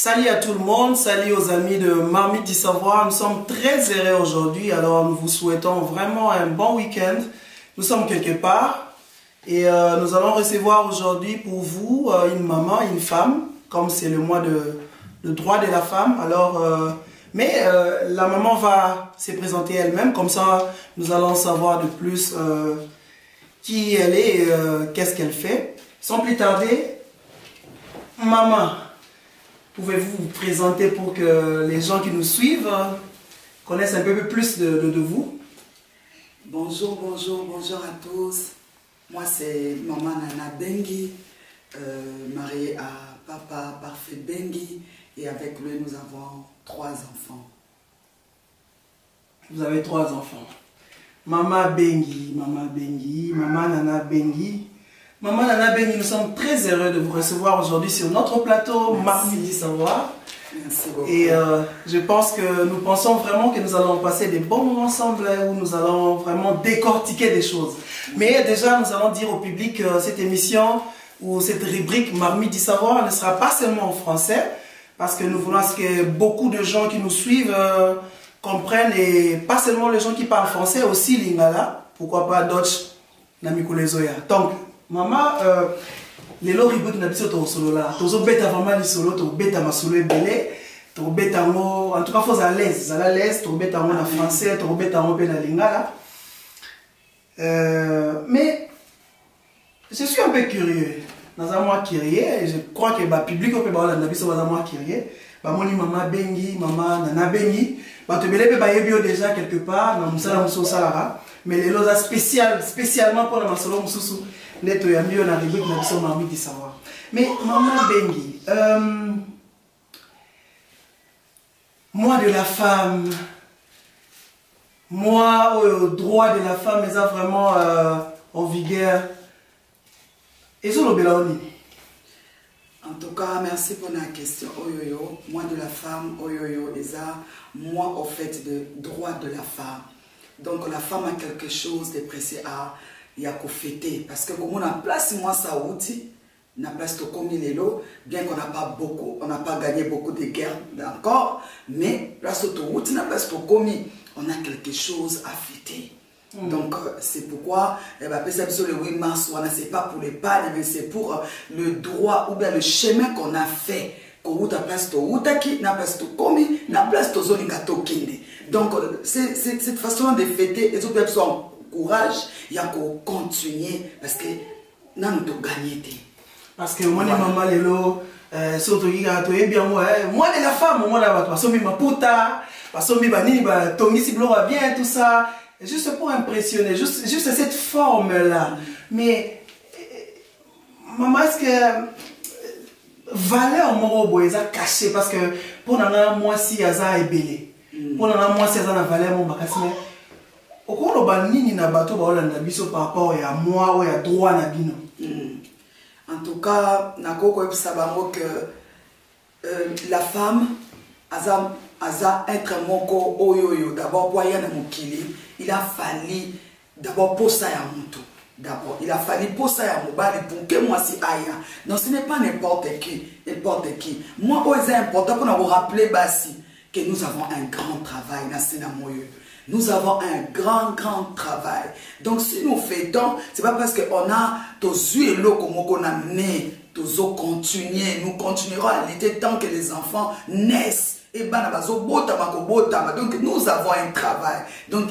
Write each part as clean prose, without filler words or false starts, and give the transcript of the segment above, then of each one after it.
Salut à tout le monde, salut aux amis de Marmite du Savoir. Nous sommes très heureux aujourd'hui, alors nous vous souhaitons vraiment un bon week-end. Nous sommes quelque part et nous allons recevoir aujourd'hui pour vous une maman, une femme, comme c'est le mois de droit de la femme. Alors, la maman va se présenter elle-même, comme ça nous allons savoir de plus qui elle est et qu'est-ce qu'elle fait. Sans plus tarder, maman, pouvez-vous vous présenter pour que les gens qui nous suivent connaissent un peu plus de vous? Bonjour à tous. Moi c'est Maman Nana Bengi, mariée à Papa Parfait Bengi, et avec lui nous avons 3 enfants. Vous avez 3 enfants. Maman Bengi, Maman Nana Bengi. Maman Nana Bengi, nous sommes très heureux de vous recevoir aujourd'hui sur notre plateau Marmite du Savoir. Merci beaucoup. Et je pense que nous pensons vraiment que nous allons passer des bons moments ensemble où nous allons vraiment décortiquer des choses. Mais déjà, nous allons dire au public que cette émission ou cette rubrique Marmite du Savoir ne sera pas seulement en français, parce que nous voulons que beaucoup de gens qui nous suivent comprennent, et pas seulement les gens qui parlent français, aussi lingala, pourquoi pas Dutch, namikulezoya. Donc, maman, les lots rubriques na biso to solo là, tozo beta vraiment les solo, to beta masolo ebele, to beta mo, en tout cas faut à l'aise, to beta mo na français, to beta mo pe na lingala. Mais je suis un peu curieux. Dans un mois curieux, et je crois que le public peut pas la biso dans un mois curieux. Bah mon maman Bengi, maman Nana Bengi, bah te belé pe bio déjà quelque part dans musala muso salara, mais les lots spécialement pour la masolo mususu. Neto ya mieux na rubrique na biso Marmite du Savoir. Mais maman Bengi, moi de la femme, moi au droit de la femme, mais ça vraiment en vigueur. Et ça le belaoni. En tout cas, merci pour la question. Oyoyo, moi de la femme, oyoyo, et ça, moi au fait de droit de la femme. Donc la femme a quelque chose de précis à y a qu'au fêter, parce que comme on a place moi ça outil, on a place de comme les lots, bien qu'on n'a pas beaucoup, on n'a pas gagné beaucoup de guerres encore, mais place de outil, on a place de commis, on a quelque chose à fêter. Donc c'est pourquoi eh ben, le 8 mars, c'est pas pour les palmes, mais c'est pour le droit ou bien le chemin qu'on a fait. Qu'on a place de outaki, na place de commis, na place de zone kinde. Donc c'est cette façon de fêter, les autres personnes courage, il y a qu'au continuer parce que nous avons gagné. Parce que moi, maman, lelo, surtout, il y a moi, de la femme, moi, là, parce que ma puta, parce que bani, tongi si blo bien, tout ça, juste pour impressionner, juste cette forme-là. Mais, maman, est-ce que valeur, moi, est cachée parce que pour moi, si yaza est belé, pour moi, si yaza na valeur, mon bakassine. Par rapport à moi ou à droit na bino. En tout cas, la femme aza être moko oyoyo d'abord pour yana mokili, il a fallu d'abord pour ça ya mutu. D'abord, il a fallu pour ça ya mobali pour que moi si aya. Non, ce n'est pas n'importe qui. Moi, c'est important pour nous rappeler basi que nous avons un grand travail dans ce moyo. Nous avons un grand travail. Donc si nous faisons, c'est pas parce qu'on a tous yeux comme on a né, tous continuer, nous continuerons à lutter tant que les enfants naissent. Et ben donc nous avons un travail. Donc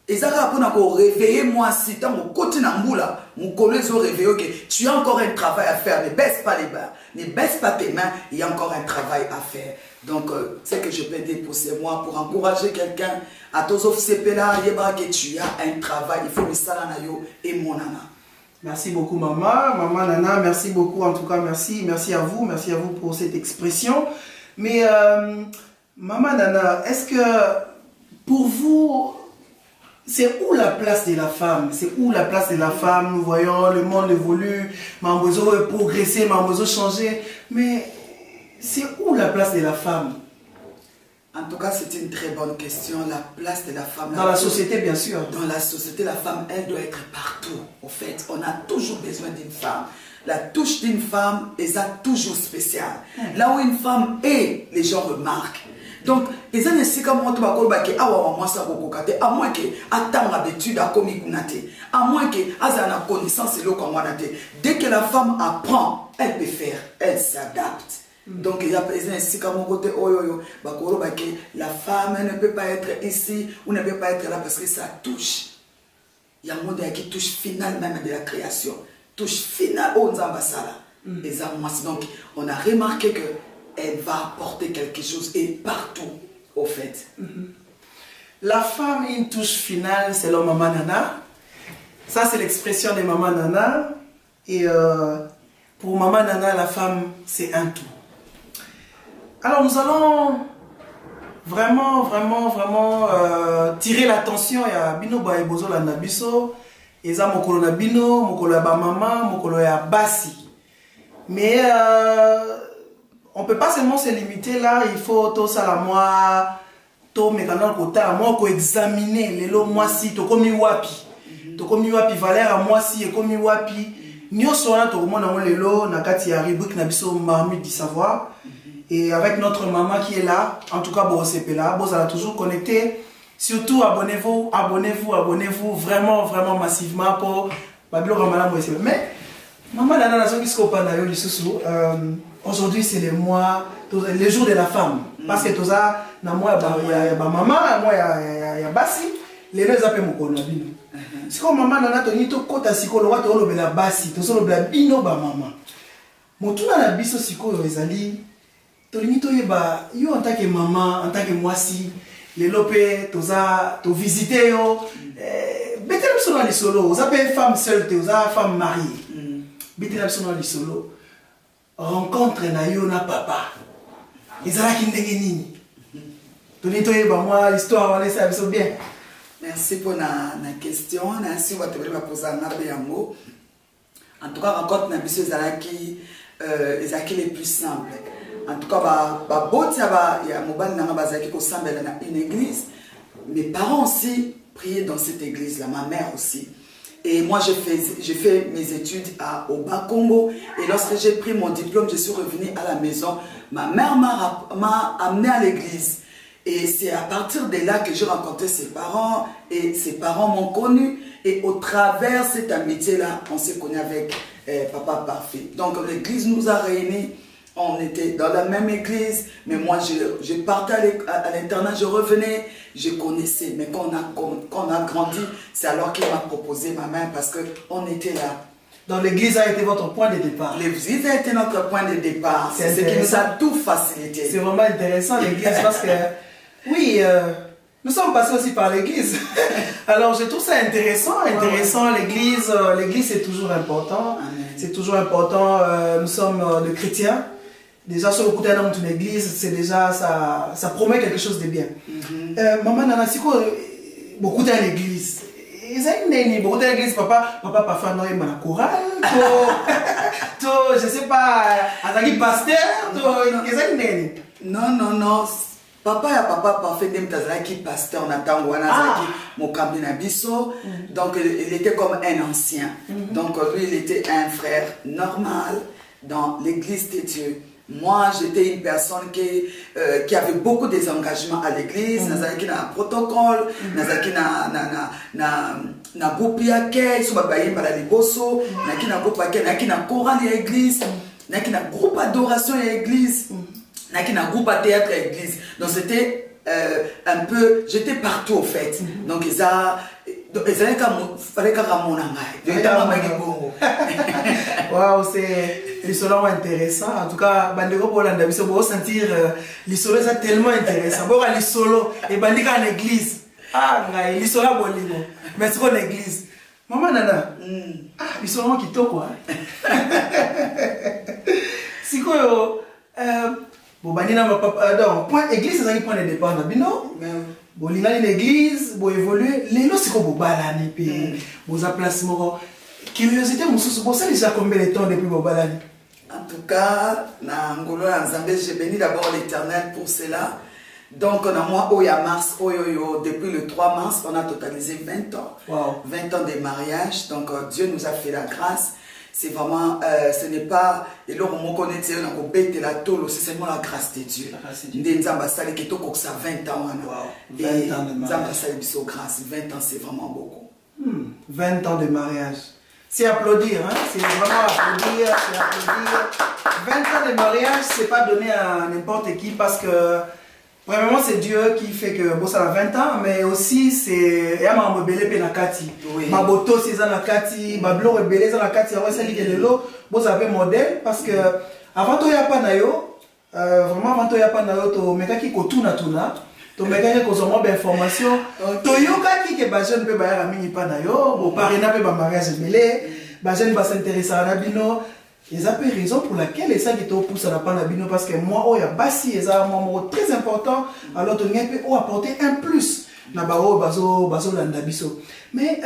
et ça va pour réveiller moi si tant mon côté n'amboula, mon collègue au réveil que tu as encore un travail à faire. Ne baisse pas les bras, ne baisse pas tes mains. Il y a encore un travail à faire. Donc c'est que je peux déposer moi pour encourager quelqu'un à tous officiers là, que tu as un travail. Il faut le salanayo et mon nana. Merci beaucoup maman Nana, merci beaucoup en tout cas, merci à vous pour cette expression. Mais maman Nana, est-ce que pour vous c'est où la place de la femme? C'est où la place de la femme? Nous voyons le monde évolue, Mambozo est progressé, Mambozo changer, mais c'est où la place de la femme? En tout cas, c'est une très bonne question. La place de la femme. Dans la société, bien sûr. Dans la société, la femme, elle doit être partout. Au fait, on a toujours besoin d'une femme. la touche d'une femme est toujours spéciale. Là où une femme est, les gens remarquent. Donc, ils ont essayé comme moi, à moins que attendre l'habitude à commis à moins que la connaissance dès que la femme apprend, elle peut faire, elle s'adapte. Donc, il y a ainsi comme côté la femme ne peut pas être ici ou ne peut pas être là parce que ça touche. Il y a un monde qui touche final même de la création, touche final aux ambassades. Donc, on a remarqué que elle va apporter quelque chose et partout, au fait. La femme, une touche finale, c'est le maman nana. Ça, c'est l'expression de maman nana. Et pour maman nana, la femme, c'est un tout. Alors, nous allons vraiment tirer l'attention à Bino Baebozo la Nabiso, Eza Mokolo Nabino, Mokolo ya Bamama, Mokolo ya Basi. Mais on ne peut pas seulement se limiter là, il faut tout ça la moi, tout mécanisme côté à moi pour examiner les lots moi si to komi wapi, valeur à moi si et komi wapi. Nous sommes tout le monde dans les lots, nakati ya rubrique nabiso marmite du savoir. Et avec notre maman qui est là, en tout cas bon c'est là, bon ça va toujours connecté. Surtout abonnez-vous vraiment massivement pour Babylon Ramana Moïse. Mais maman nana na qui se compare na yo lisusu. Aujourd'hui, c'est les mois, les jours de la femme. Parce que tout ça, il y a maman, il y a Bassi, les deux appellent mon conabino. C'est comme maman, on a tenu tout côté à Siko, on a tenu la Bassi, tout ça, on a bino ba maman. Mon tout dans la biso Siko, ils ont dit, tenu tout yo en tant que maman, en tant que moi si, les lopé, tout ça, tout visiter yo, bête la personne dans les solos, vous appelez femme seule, vous avez femme mariée, bête la personne dans les solos. Rencontre na yo na papa. Ezalaki ndenge nini? Toni toyeba moi l'histoire on laisse ça bien. Merci pour la question. Merci pour te poser un yango. En tout cas rencontre na biso ezalaki les plus simples. En tout cas ba boti ya mobali na bazaki ko sambela na une église. Mes parents aussi priaient dans cette église là, ma mère aussi. Et moi, j'ai fait mes études au Bas-Congo. Et lorsque j'ai pris mon diplôme, je suis revenue à la maison. Ma mère m'a amenée à l'église. Et c'est à partir de là que j'ai rencontré ses parents. Et ses parents m'ont connu. Et au travers cette amitié-là, on s'est connu avec Papa Parfait. Donc l'église nous a réunis. On était dans la même église, mais moi je partais à l'internat, je revenais, je connaissais. Mais quand on a grandi, c'est alors qu'il m'a proposé ma main parce qu'on était là. Donc l'église a été votre point de départ. L'église a été notre point de départ. C'est ce qui nous a tout facilité. C'est vraiment intéressant l'église parce que, oui, nous sommes passés aussi par l'église. Alors je trouve ça intéressant l'église. L'église c'est toujours important. C'est toujours important. Nous sommes des chrétiens. Déjà, sur le côté d'une église, c'est déjà, ça promet quelque chose de bien. Maman Nana, c'est quoi, beaucoup dans l'église? Beaucoup dans l'église, papa, parfois, non, il m'a la chorale, je sais pas, Azaki pasteur, non. Papa parfait qui pasteur Nathan Wana Mokambi Nabiso. Donc il était comme un ancien. Donc lui il était un frère normal dans l'église de Dieu. Moi, j'étais une personne qui avait beaucoup d'engagement à l'église. Nazaki na protocole, nazaki na groupe yake, subabaye para liboso, naki na groupe yake, naki na chorale à l'église, naki na groupe adoration à l'église, naki na groupe à théâtre à l'église. Donc c'était un peu, j'étais partout au fait. Donc waouh, c'est l'isolo intéressant. En tout cas, bandeko pour l'anda biso bo sentir l'isolo c'est tellement intéressant. Bo l'isolo et bandika en église. Ah, ngai l'isolo bolingo. Mais c'est quoi l'église? Maman nana. Ah, l'isolo kitoko hein. Si quoi bon bandina ma papa donc point église c'est un point de départ na bino. Bon, il y a une église, bon évoluer, les lois c'est comme au balani, puis bon placement. Curiosité, mon sous, bon ça déjà combien de temps depuis au balani? En tout cas, na Ngolo na Zambé, j'ai béni d'abord l'Éternel pour cela. Donc on a moi Oya mars, depuis le 3 mars, on a totalisé 20 ans. Wow. 20 ans de mariage. Donc Dieu nous a fait la grâce. c'est vraiment, ce n'est pas, et là, on connaît, c'est seulement la grâce de Dieu. Des ambassades qui ont 20 ans. 20 ans de mariage. 20 ans, c'est vraiment beaucoup. 20 ans de mariage. C'est applaudir, hein? C'est vraiment applaudir, c'est applaudir. 20 ans de mariage, c'est pas donné à n'importe qui parce que vraiment c'est Dieu qui fait que bon ça a 20 ans, mais aussi c'est ya ma mbele pe na kati. Ma boto c'est na kati, ma blo rebelle na kati, ouais c'est que lelo, bon ça fait modèle parce que avant to ya pa na yo, vraiment avant to ya pa na yo to meka ki ko tuna to meka ko zo mo ba information. To yo ka ki ke ba jeune pe ba ya mingi pa na yo, bo parena pe ba mariage belé, ba jeune ba s'intéresser à bino. Et ça peut raison pour laquelle et ça qui te pousse à la panabino parce que moi oh il y a basi et ça un très important alors tu n'as pas apporter un plus na bao bazo landabiso mais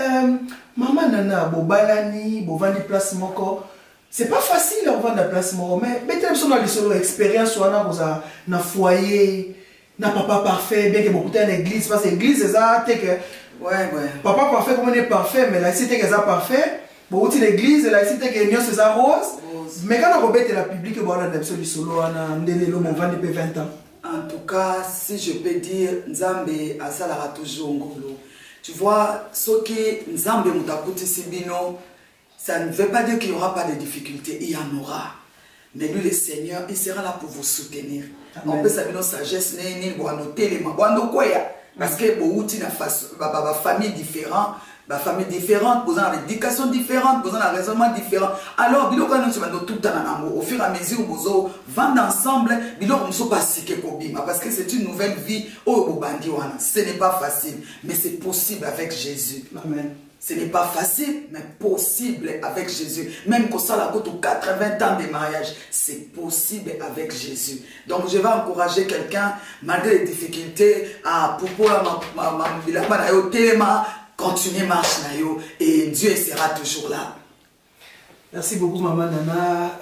maman nana bo balani bo vandi place moko c'est pas facile on vendre la place moko mais peut-être sur la solo expérience ou na foyer na papa parfait bien que beaucoup à l'église parce que l'église c'est ça que ouais papa parfait comme on est parfait mais là c'était que ça parfait bon outil l'église là c'était que c'est ça rose. Mais quand on remet la publique, on a des solo, on a des 20 ans. En tout cas, si je peux dire, Nzambe asalara toujours ngolo. Tu vois, ce qui Nzambe mutakuti sibino, ça ne veut pas dire qu'il n'y aura pas de difficultés, il y en aura. Mais lui, le Seigneur, il sera là pour vous soutenir. Amen. On peut savoir nos sagesse, ni noter les parce que beaucoup de familles différentes. Famille différente, posant une éducation différente, posant un raisonnement différent. Alors, bilo quand nous sommes tout le temps au fur et à mesure où nous vendons ensemble, bilo on ne sont pas si parce que c'est une nouvelle vie au bandi wana. Ce n'est pas facile, mais c'est possible avec Jésus. Amen. Ce n'est pas facile, mais possible avec Jésus. Même quand ça la coûte 80 ans de mariage, c'est possible avec Jésus. Donc je vais encourager quelqu'un, malgré les difficultés, à pouvoir continuer marche et Dieu sera toujours là. Merci beaucoup maman Nana.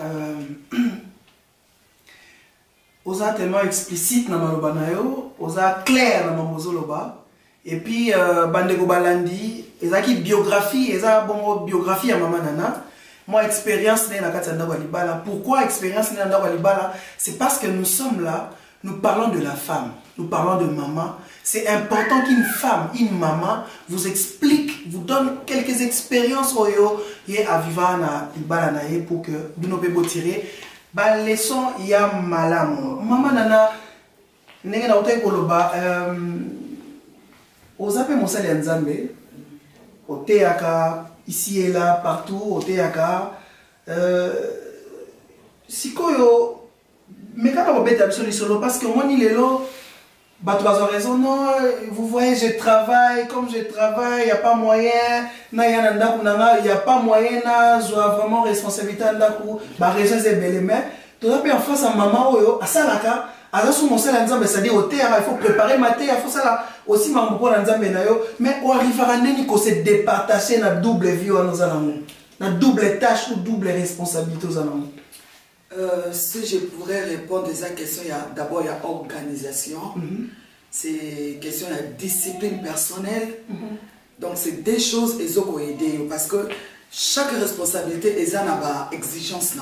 Osa tellement explicite na maloba na yo, osa clair na mamozoloba. Et puis bandeko balandi, ezaki biographie, eza bongo biographie à maman Nana. Moi expérience na kati ndako libala. Pourquoi expérience na ndako libala? C'est parce que nous sommes là, nous parlons de la femme, nous parlons de maman. C'est important qu'une femme, une maman, vous explique, vous donne quelques expériences à vivre pour que vous ne puissiez tirer. Les leçons, il y a malam. Maman Nana, n'est-ce pas aux appels mon salaire Nzambe, au théâtre, ici et là, partout, au théâtre. Si quoi mais quand on bête absolument solo parce que moi il est là. Bah, tu as raison, non, vous voyez, je travaille, comme je travaille, il n'y a pas moyen, il n'y a pas moyen, je dois vraiment responsabilité, bah, raison, c'est belle, mais, tu as en face à maman, à ça, là, à ça, sur mon sel, c'est-à-dire au terre, il faut préparer ma terre, il faut ça, aussi, ma moupo, mais, on arrive à qu'on se départager dans double vie, dans double tâche ou double responsabilité, si je pourrais répondre à cette question, d'abord il y a organisation, c'est question de discipline personnelle. Donc c'est des choses qui ont aidé parce que chaque responsabilité est une exigence.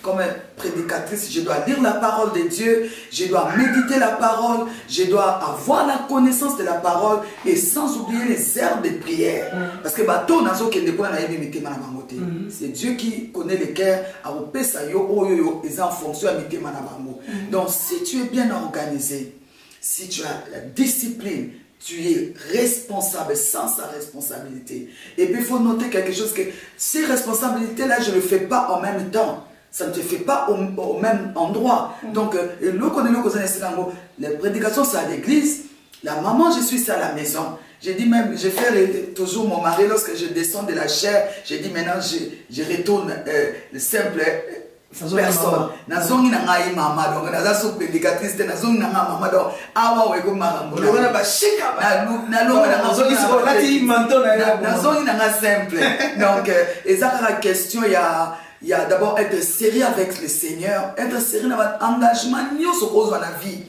Comme prédicatrice, je dois lire la parole de Dieu, je dois méditer la parole, je dois avoir la connaissance de la parole et sans oublier les heures de prière. Parce que c'est Dieu qui connaît les cœurs, en fonction de donc si tu es bien organisé, si tu as la discipline, tu es responsable sans sa responsabilité. Et puis il faut noter quelque chose que ces responsabilités-là, je ne le fais pas en même temps. Ça ne te fait pas au même endroit. Donc, les prédications, c'est à l'église. La maman, je suis à la maison. J'ai dit même, je fais toujours mon mari lorsque je descends de la chair. J'ai dit maintenant, je retourne le simple personne. Nazongi na ngai mama donc naza so prédicatrice nazongi na mama donc awa weko makambo na ba shika na longa na nazongi so lati manto na nazongi na nga simple donc ezaka la question il y a d'abord être sérieux avec le Seigneur, être sérieux dans votre engagement nyoso cause dans la vie.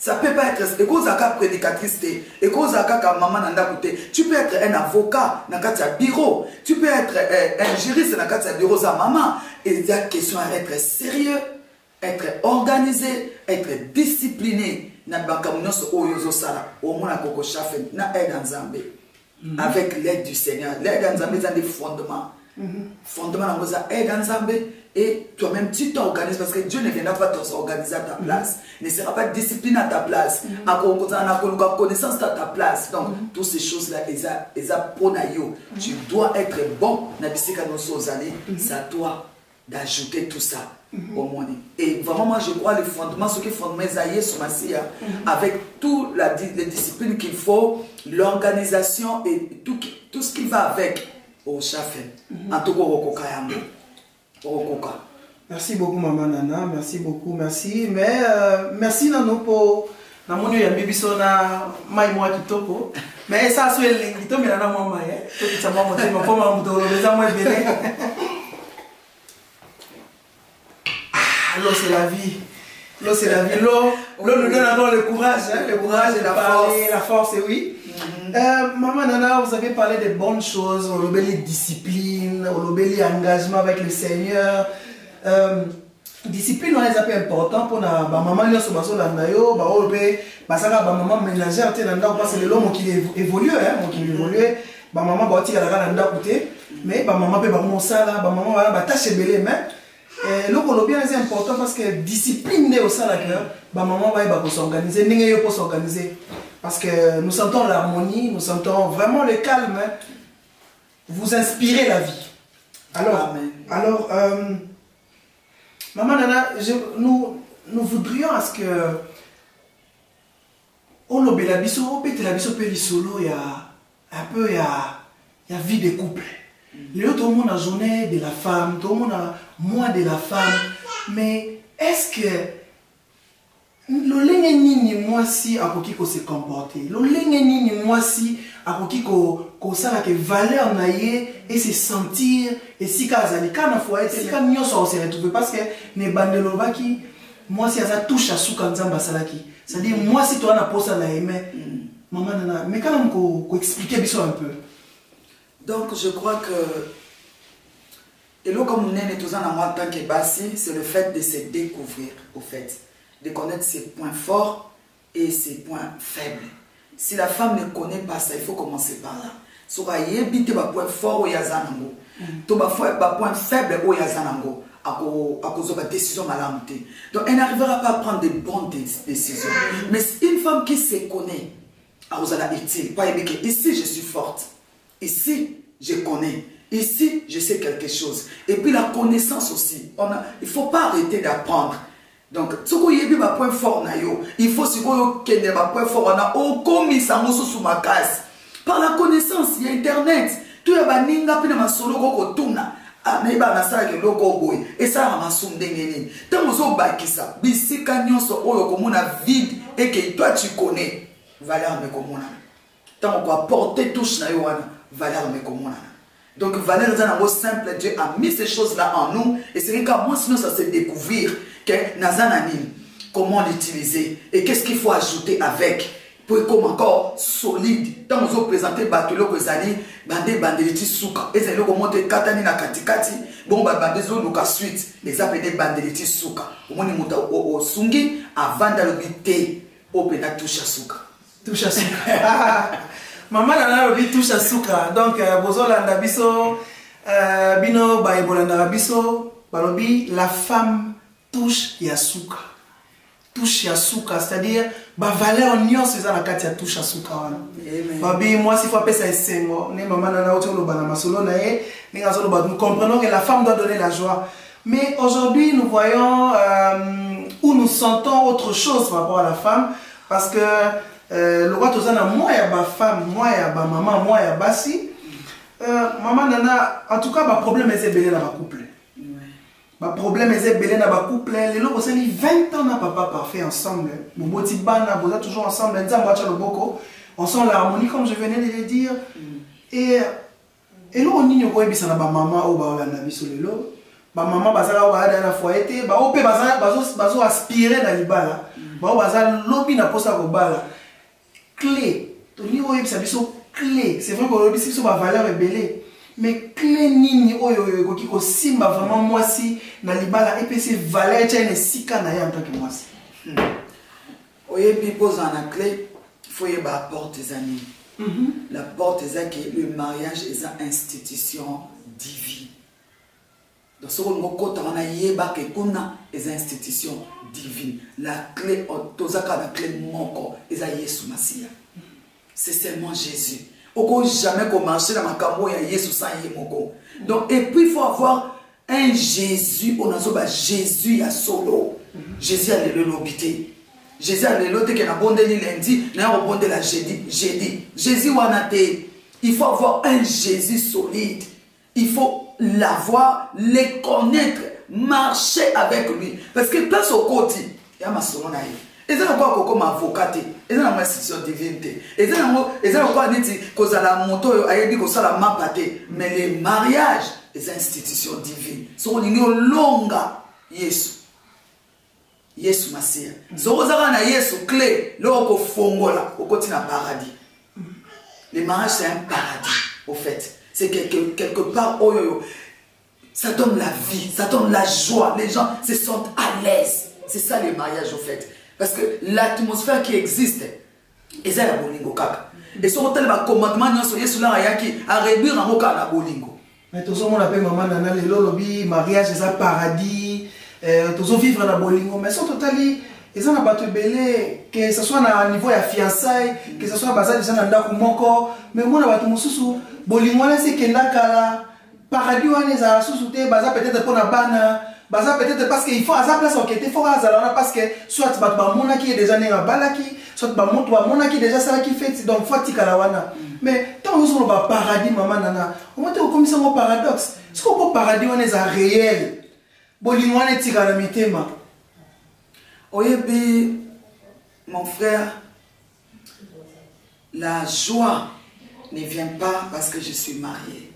Ça peut pas être, et cause à prédicatrice, et cause à maman nanda côté. Tu peux être un avocat dans le bureau, tu peux être un juriste dans le bureau de maman. Et il y a question à être sérieux, être organisé, être discipliné. Avec l'aide du Seigneur. L'aide d'Anzambé, c'est des fondements. Fondements, l'aide d'Anzambé. Et toi-même, tu t'organises parce que Dieu ne viendra pas t'organiser à ta place. Il ne sera pas discipliné à ta place. À connaissance à ta place. Donc, toutes ces choses-là, tu dois être bon. C'est à toi d'ajouter tout ça au monde. Et vraiment, moi, je crois les fondements, ce qui fondement sur Massia, avec toutes les disciplines qu'il faut, l'organisation et tout ce qui va avec au chafé. En tout cas, merci beaucoup, Maman Nana. Merci beaucoup. Merci. Mais merci, Nano, pour. Na moni ya bibiso na mai mwa kitoko. Mais ça, c'est le kitoko, mais na mwa mai. Tout ça, moi, je me prends mon dos, les amours belé. L'eau c'est la vie. L'eau c'est la vie. L'eau nous donne encore le courage. Hein? Le courage et la force. La force, oui. Maman Nana, vous avez parlé de bonnes choses. On a les disciplines, on a engagement avec le Seigneur. Discipline, c'est important pour la maman. Il y a ce bateau là, maman ménagère, parce que l'homme qui évolue, qui évolue. Maman va tirer la gana côté, mais maman peut pas ça là, maman va tâcher belé mais. Le bien c'est important parce que discipline est au sein de la cœur, maman va s'organiser, n'ayez pas s'organiser parce que nous sentons l'harmonie, nous sentons vraiment le calme. Hein. Vous inspirez la vie. Alors, Maman Nana, nous voudrions à ce que on le belabiso, peut-être la biso peut solo, il y a un peu il y a vie de couple. Tout le monde a journée de la femme, tout le monde a mois de la femme. Mais est-ce que le lengenini moi si à qui se comporter, le lengenini moi si à qui ça la que valeur naie et se sentir et si kazali kana fois et si kana nyoso on se retrouve parce que ne bandelo baki moi si ça touche à souka nzamba salaki. C'est-à-dire moi si toi na posa na aimer maman nana mais quand on expliquer biso un peu. Donc je crois que et là comme nous sommes tous en tant que bassi, c'est le fait de se découvrir au fait, de connaître ses points forts et ses points faibles. Si la femme ne connaît pas ça, il faut commencer par là. So va yebite ba point fort au yazanango. To ba point faible au yazanango. À cause de la décision malamité. Donc elle n'arrivera pas à prendre de bonnes décisions. Mais une femme qui se connaît, ici je suis forte. Ici, je connais. Ici, je sais quelque chose. Et puis la connaissance aussi. Il ne faut pas arrêter d'apprendre. Donc, ce qu'il y a un point fort, il faut qu'il y ait un point fort. On a aucun sous ma case. Par la connaissance, il y a Internet. Tout le monde a solo et ça a un tant que ça, bisika nyonso oyo komona vide et que toi tu connais, valeur me komona. Tant qu'on va porter touche na yoana, valeur me komona. Donc valeur est simple, Dieu a mis ces choses là en nous et c'est que moi sinon ça c'est découvrir que nazanani comment l'utiliser et qu'est-ce qu'il faut ajouter avec pour être encore solide. Tant qu'on présenter batelo que zani bandeli souka et c'est là qu'on monte katani na katikati bon bandezo luka suite les appelés bandeli souka au moins monta au sungi avant d'aller bité au pena touche souka maman nana lobi touche souka donc bozolanda biso bino ba ebolanda biso balobi la femme touche ya souka. Touche ya souka, c'est-à-dire ba valeur nyos eza na kati ya touche ya souka wana. Babi moi si faut appeler ça esengo, ne maman nana oto lo bana masolo na ye, ninga zo lo ba nous comprenons que la femme doit donner la joie. Mais aujourd'hui nous voyons où nous sentons autre chose par rapport à la femme parce que le roi tozana moi ya ba femme, moi ya ba maman, moi ya basi. Maman nana en tout cas ba problème est belé na ba couple. Le problème est belé dans le couple. Les gens ont 20 ans na papa parfait ensemble. Vous êtes toujours ensemble. On sent l'harmonie comme je venais de le dire. Et là on n'y a pas de maman ou maman bazala ou la foyer. Bazo aspirer dans le bas là. Bon, baza lobby na posa ko bala. Clé. Toni oye ça biso clé. C'est vrai que lobby c'est ba valeur rebelle. Mais clé nini oyo ko kiko simba vraiment moi si na libala et puis c'est valeur tient ne sika na ya en tant que moi si. Oye bi pose en clé, faut y ba porte des amis. La porte est que le mariage est une institution divine. Donc, ce qu'on a est une institution divine. La clé, la clé est Jésus Massia. C'est seulement Jésus. On ne peut jamais commencer dans ma camo et Jésus sans Yémoko. Donc, et puis il faut avoir un Jésus. On a Jésus à solo. Jésus a le lobité. Jésus a l'autre qui a bondé le lundi, n'a bondé la jeudi. Jésus il faut avoir un Jésus solide. Il faut l'avoir, le connaître, marcher avec lui. Parce que place au côté, il y a ma soeur naïe. Et ça encore comme avocat, et ça n'a institution divinité. Et ça n'a pas dit que ça la moto, ayebi que ça la mapate. Mais le mariage est une institution divine. So on est longa Yesu. Yesu Massia. Zorozara na Yesu clé, loko fongola, au côté na paradis. Le mariage c'est un paradis, au fait. C'est quelque part, oh, yo, ça donne la vie, ça donne la joie. Les gens se sentent à l'aise. C'est ça le mariage, au fait. Parce que l'atmosphère qui existe, et ça la bolingo kaka. Et si on a le commandement, Yesu là à réduire en moka la bolingo. Mais tout ça on appelle maman nana le lobby mariage c'est un paradis. Tous vivre dans bolingo mais sont totally ils ont battu belé que ce soit à niveau de fiançailles que ce soit basé déjà dans ndako moko mais moi na batu mususu bolingo là c'est kenda kala paradis on les a sous-souté baza peut-être pour na bana baza peut-être parce qu'il faut à sa place enquêter faut à zalana parce que soit batu ba mona qui est déjà né na balaki soit ba moto ba mona qui déjà ça qui fait donc faut tikala wana mais tant nous on ba paradis maman nana on monte comme ça un paradoxe ce qu'on paradis on est réel. Oyebi, mon frère, la joie ne vient pas parce que je suis marié.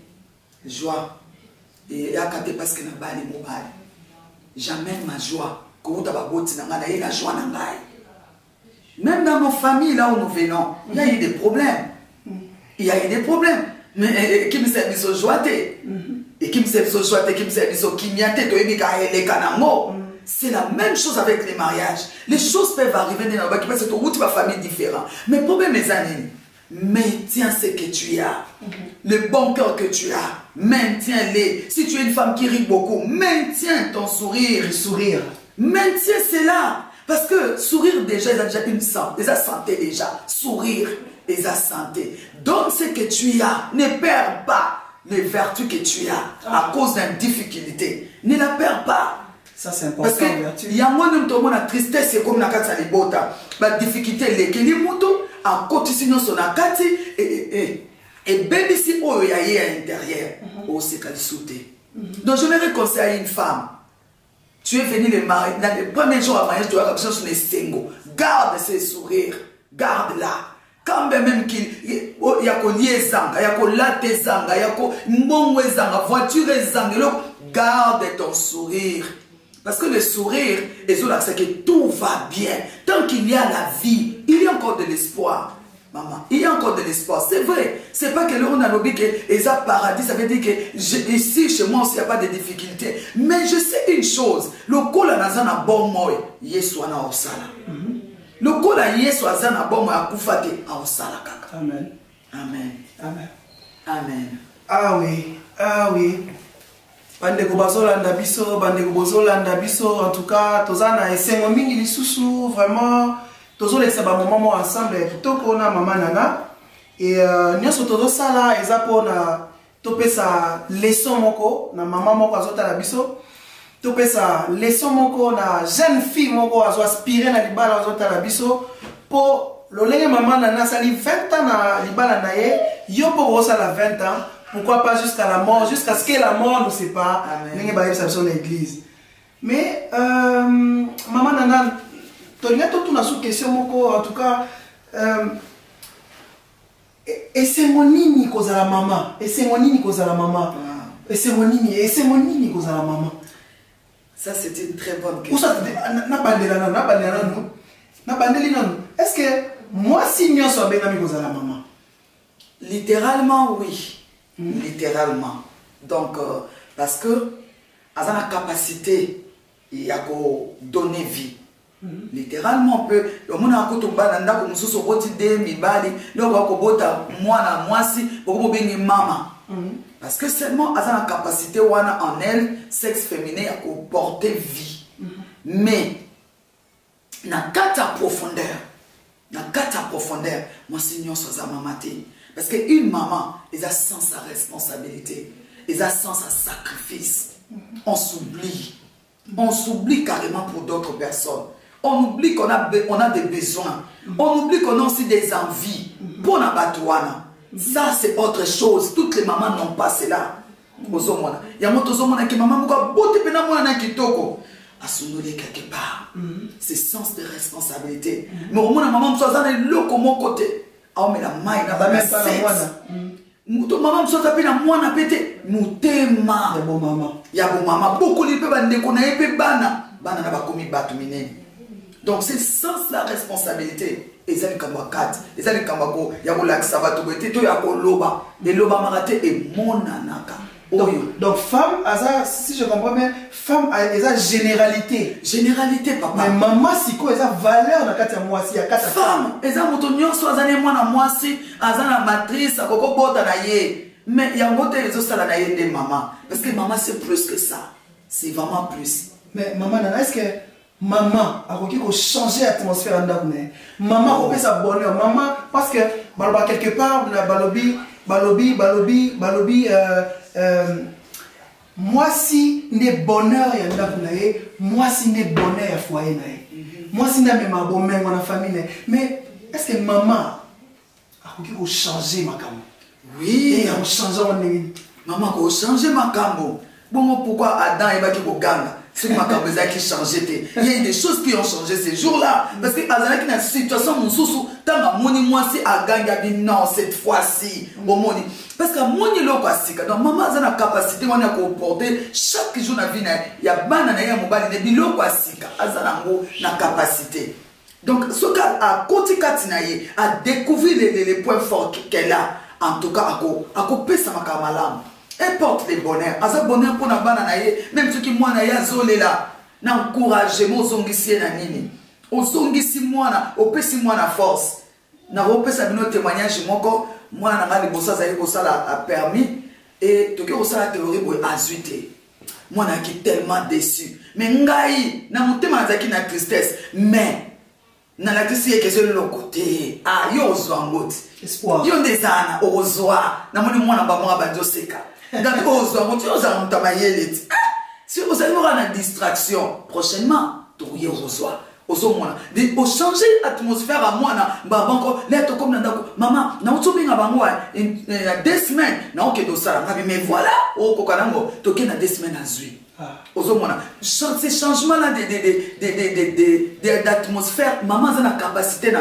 Joie. Et akate parce que na bali mobali. J'amène ma joie. La joie na ngai. Même dans nos familles, là où nous venons, il y a eu des problèmes. Il y a eu des problèmes. Mais qui me sert de joie? Et qui me sert de joie? Qui me sert de kimiate? C'est la même chose avec les mariages. Les choses peuvent arriver dans la parce que tu as une famille différente. Mais le problème est maintiens ce que tu as. Le bon cœur que tu as, maintiens-les. Si tu es une femme qui rit beaucoup, maintiens ton sourire. Le sourire. Maintiens cela. Parce que sourire déjà, ils ont déjà une santé. Ils ont santé déjà. Sourire, ils ont santé. Donne ce que tu as. Ne perds pas les vertus que tu as à cause d'une difficulté. Ne la perds pas. Ça c'est important. Parce que il y a moins de la tristesse, c'est comme la carte à l'ibota. La difficulté, les kilimuto, à côté sinon son akati et bébé si oh y a à l'intérieur, oh c'est qu'elle sauter. Donc je vais conseiller une femme. Tu es venu le marier, dans les premiers jours à mariage, tu as quelque chose sur les singles. Garde ses sourires, garde-la. Quand même qu'il y a qu'on liaisanga, il y a qu'on latte zanga, il y a qu'on mbongwe zanga, voiture zanga, garde ton sourire. Parce que le sourire, c'est que tout va bien. Tant qu'il y a la vie, il y a encore de l'espoir. Maman, il y a encore de l'espoir. C'est vrai. C'est pas que l'on a l'objet que les paradis, ça veut dire que ici, chez moi, il n'y a pas de difficultés. Mais je sais une chose. Le col à un bon mot, Yesu ana osala. Le col à Yesu ana bon mot à koufate à osala kaka. Amen. Amen. Amen. Amen. Ah oui. Ah oui. Bandeko bazolanda biso, bandeko bozolanda biso, en tout cas, tozana esengo mingi lisusu, vraiment, tozolekisa ba moment ensemble, kitoko na mama nana, et nyonso tozosala eza pona topesa leçon moko na mama moko azotala biso, topesa leçon moko na jeune fille moko azo aspirer na libala azotala biso, po lolenge mama nana sali 20 ans na libala na ye, yo po osala 20 ans. Pourquoi pas jusqu'à la mort, jusqu'à ce que la mort ne sait pas. L'église. Mais, maman nana, tu as toute une question, en tout cas, et c'est mon nini cause à la maman. Et c'est mon nini cause à la maman. Et c'est mon nini cause à la maman. Ça, c'est une très bonne question. Est-ce que moi, si nous sommes bien amis, la maman? Littéralement, oui. Littéralement. Donc, parce que, à la capacité, il y a donner vie. Littéralement, on peut. Le monde a un bananda comme sous au de mibali, le bota moi si, beaucoup bien maman. Parce que seulement à la capacité en elle, sexe féminin a porter vie. Mais na kata profondeur, moi Seigneur soit sa maman. Parce qu'une maman, elle a sans sa responsabilité, elle a sans sa sacrifice. On s'oublie. On s'oublie carrément pour d'autres personnes. On oublie qu'on a des besoins. On oublie qu'on a aussi des envies. Pour la batouana. Ça, c'est autre chose. Toutes les mamans n'ont pas cela. Il y a des qui maman quelque part. C'est sens de responsabilité. Mais au moins, la maman soit le comment côté. Ah, mais la main n'a pas maman soit tapé na mwana pété. Mutema. Ya bon maman. Ya bon maman. Beaucoup de gens ne bana. Bana na ba komi batu minene. Donc c'est sans la responsabilité. Et ça, les Kambakats, et ça, les Kambako, il y a un sabato, il y a un loba, et loba maraté et monanaka. Donc, femme, si je comprends bien, femme, elle a généralité. Généralité, papa. Mais maman, si quoi, elle a valeur dans la moi si, il y a quatre femmes. Elle a montonnion, soit elle a moi si, elle a la matrice, elle a coco bota naïe. Mais il y a un autre les autres la naïe de maman. Parce que maman, c'est plus que ça. C'est vraiment plus. Mais maman, est-ce que maman a changer l'atmosphère en maman a fait sa bonheur maman parce que quelque part balobi moi si n'est bonheur ya ndakunae moi si n'est bonheur ya foyer nae moi si n'a même bon même dans la famille mais est-ce que maman a changer ma cam oui a changer maman a changer ma cam bon pourquoi Adam et baki ko ganga. C'est ma caméra qui changeait. Il y a des choses qui ont changé ces jours-là. Parce que dans une situation, mon sous tant que moi c'est à gagner, non, cette fois-ci, parce que moi ni l'eau classique. Donc maman a la capacité de comporter chaque jour dans la vie. Il y a banana, il y a mobile, il y a l'eau classique. La capacité. Donc ce cas à côté Katinaye a découvert les points forts qu'elle a. En tout cas, à couper sa macamalam. Elle porte les bonheurs. Asa bonheur pour na bana na ye, même ceux qui moi na ya zolela. Na encourager mo zongisi na nini. O zongisi mwana, o pesi mwana force. Na opesa bino témoignage moko, mwana na ngali bossa za ko sala a permis et to ke ko sala théorie boy azuité. Mwana qui tellement déçu. Mais ngai na mutema za ki na tristesse, mais na la tristesse que sur le côté. Ah yo zwangot. Espoir. Yo ndezana ozwa. Na moni mwana ba mwa banzo seka. Donc, si vous avez une distraction, prochainement, vous reçoit. Au changer l'atmosphère à moi, maman, il 2 semaines, mais voilà, il y a 2 semaines à zuy. Ces changements-là d'atmosphère, maman a la capacité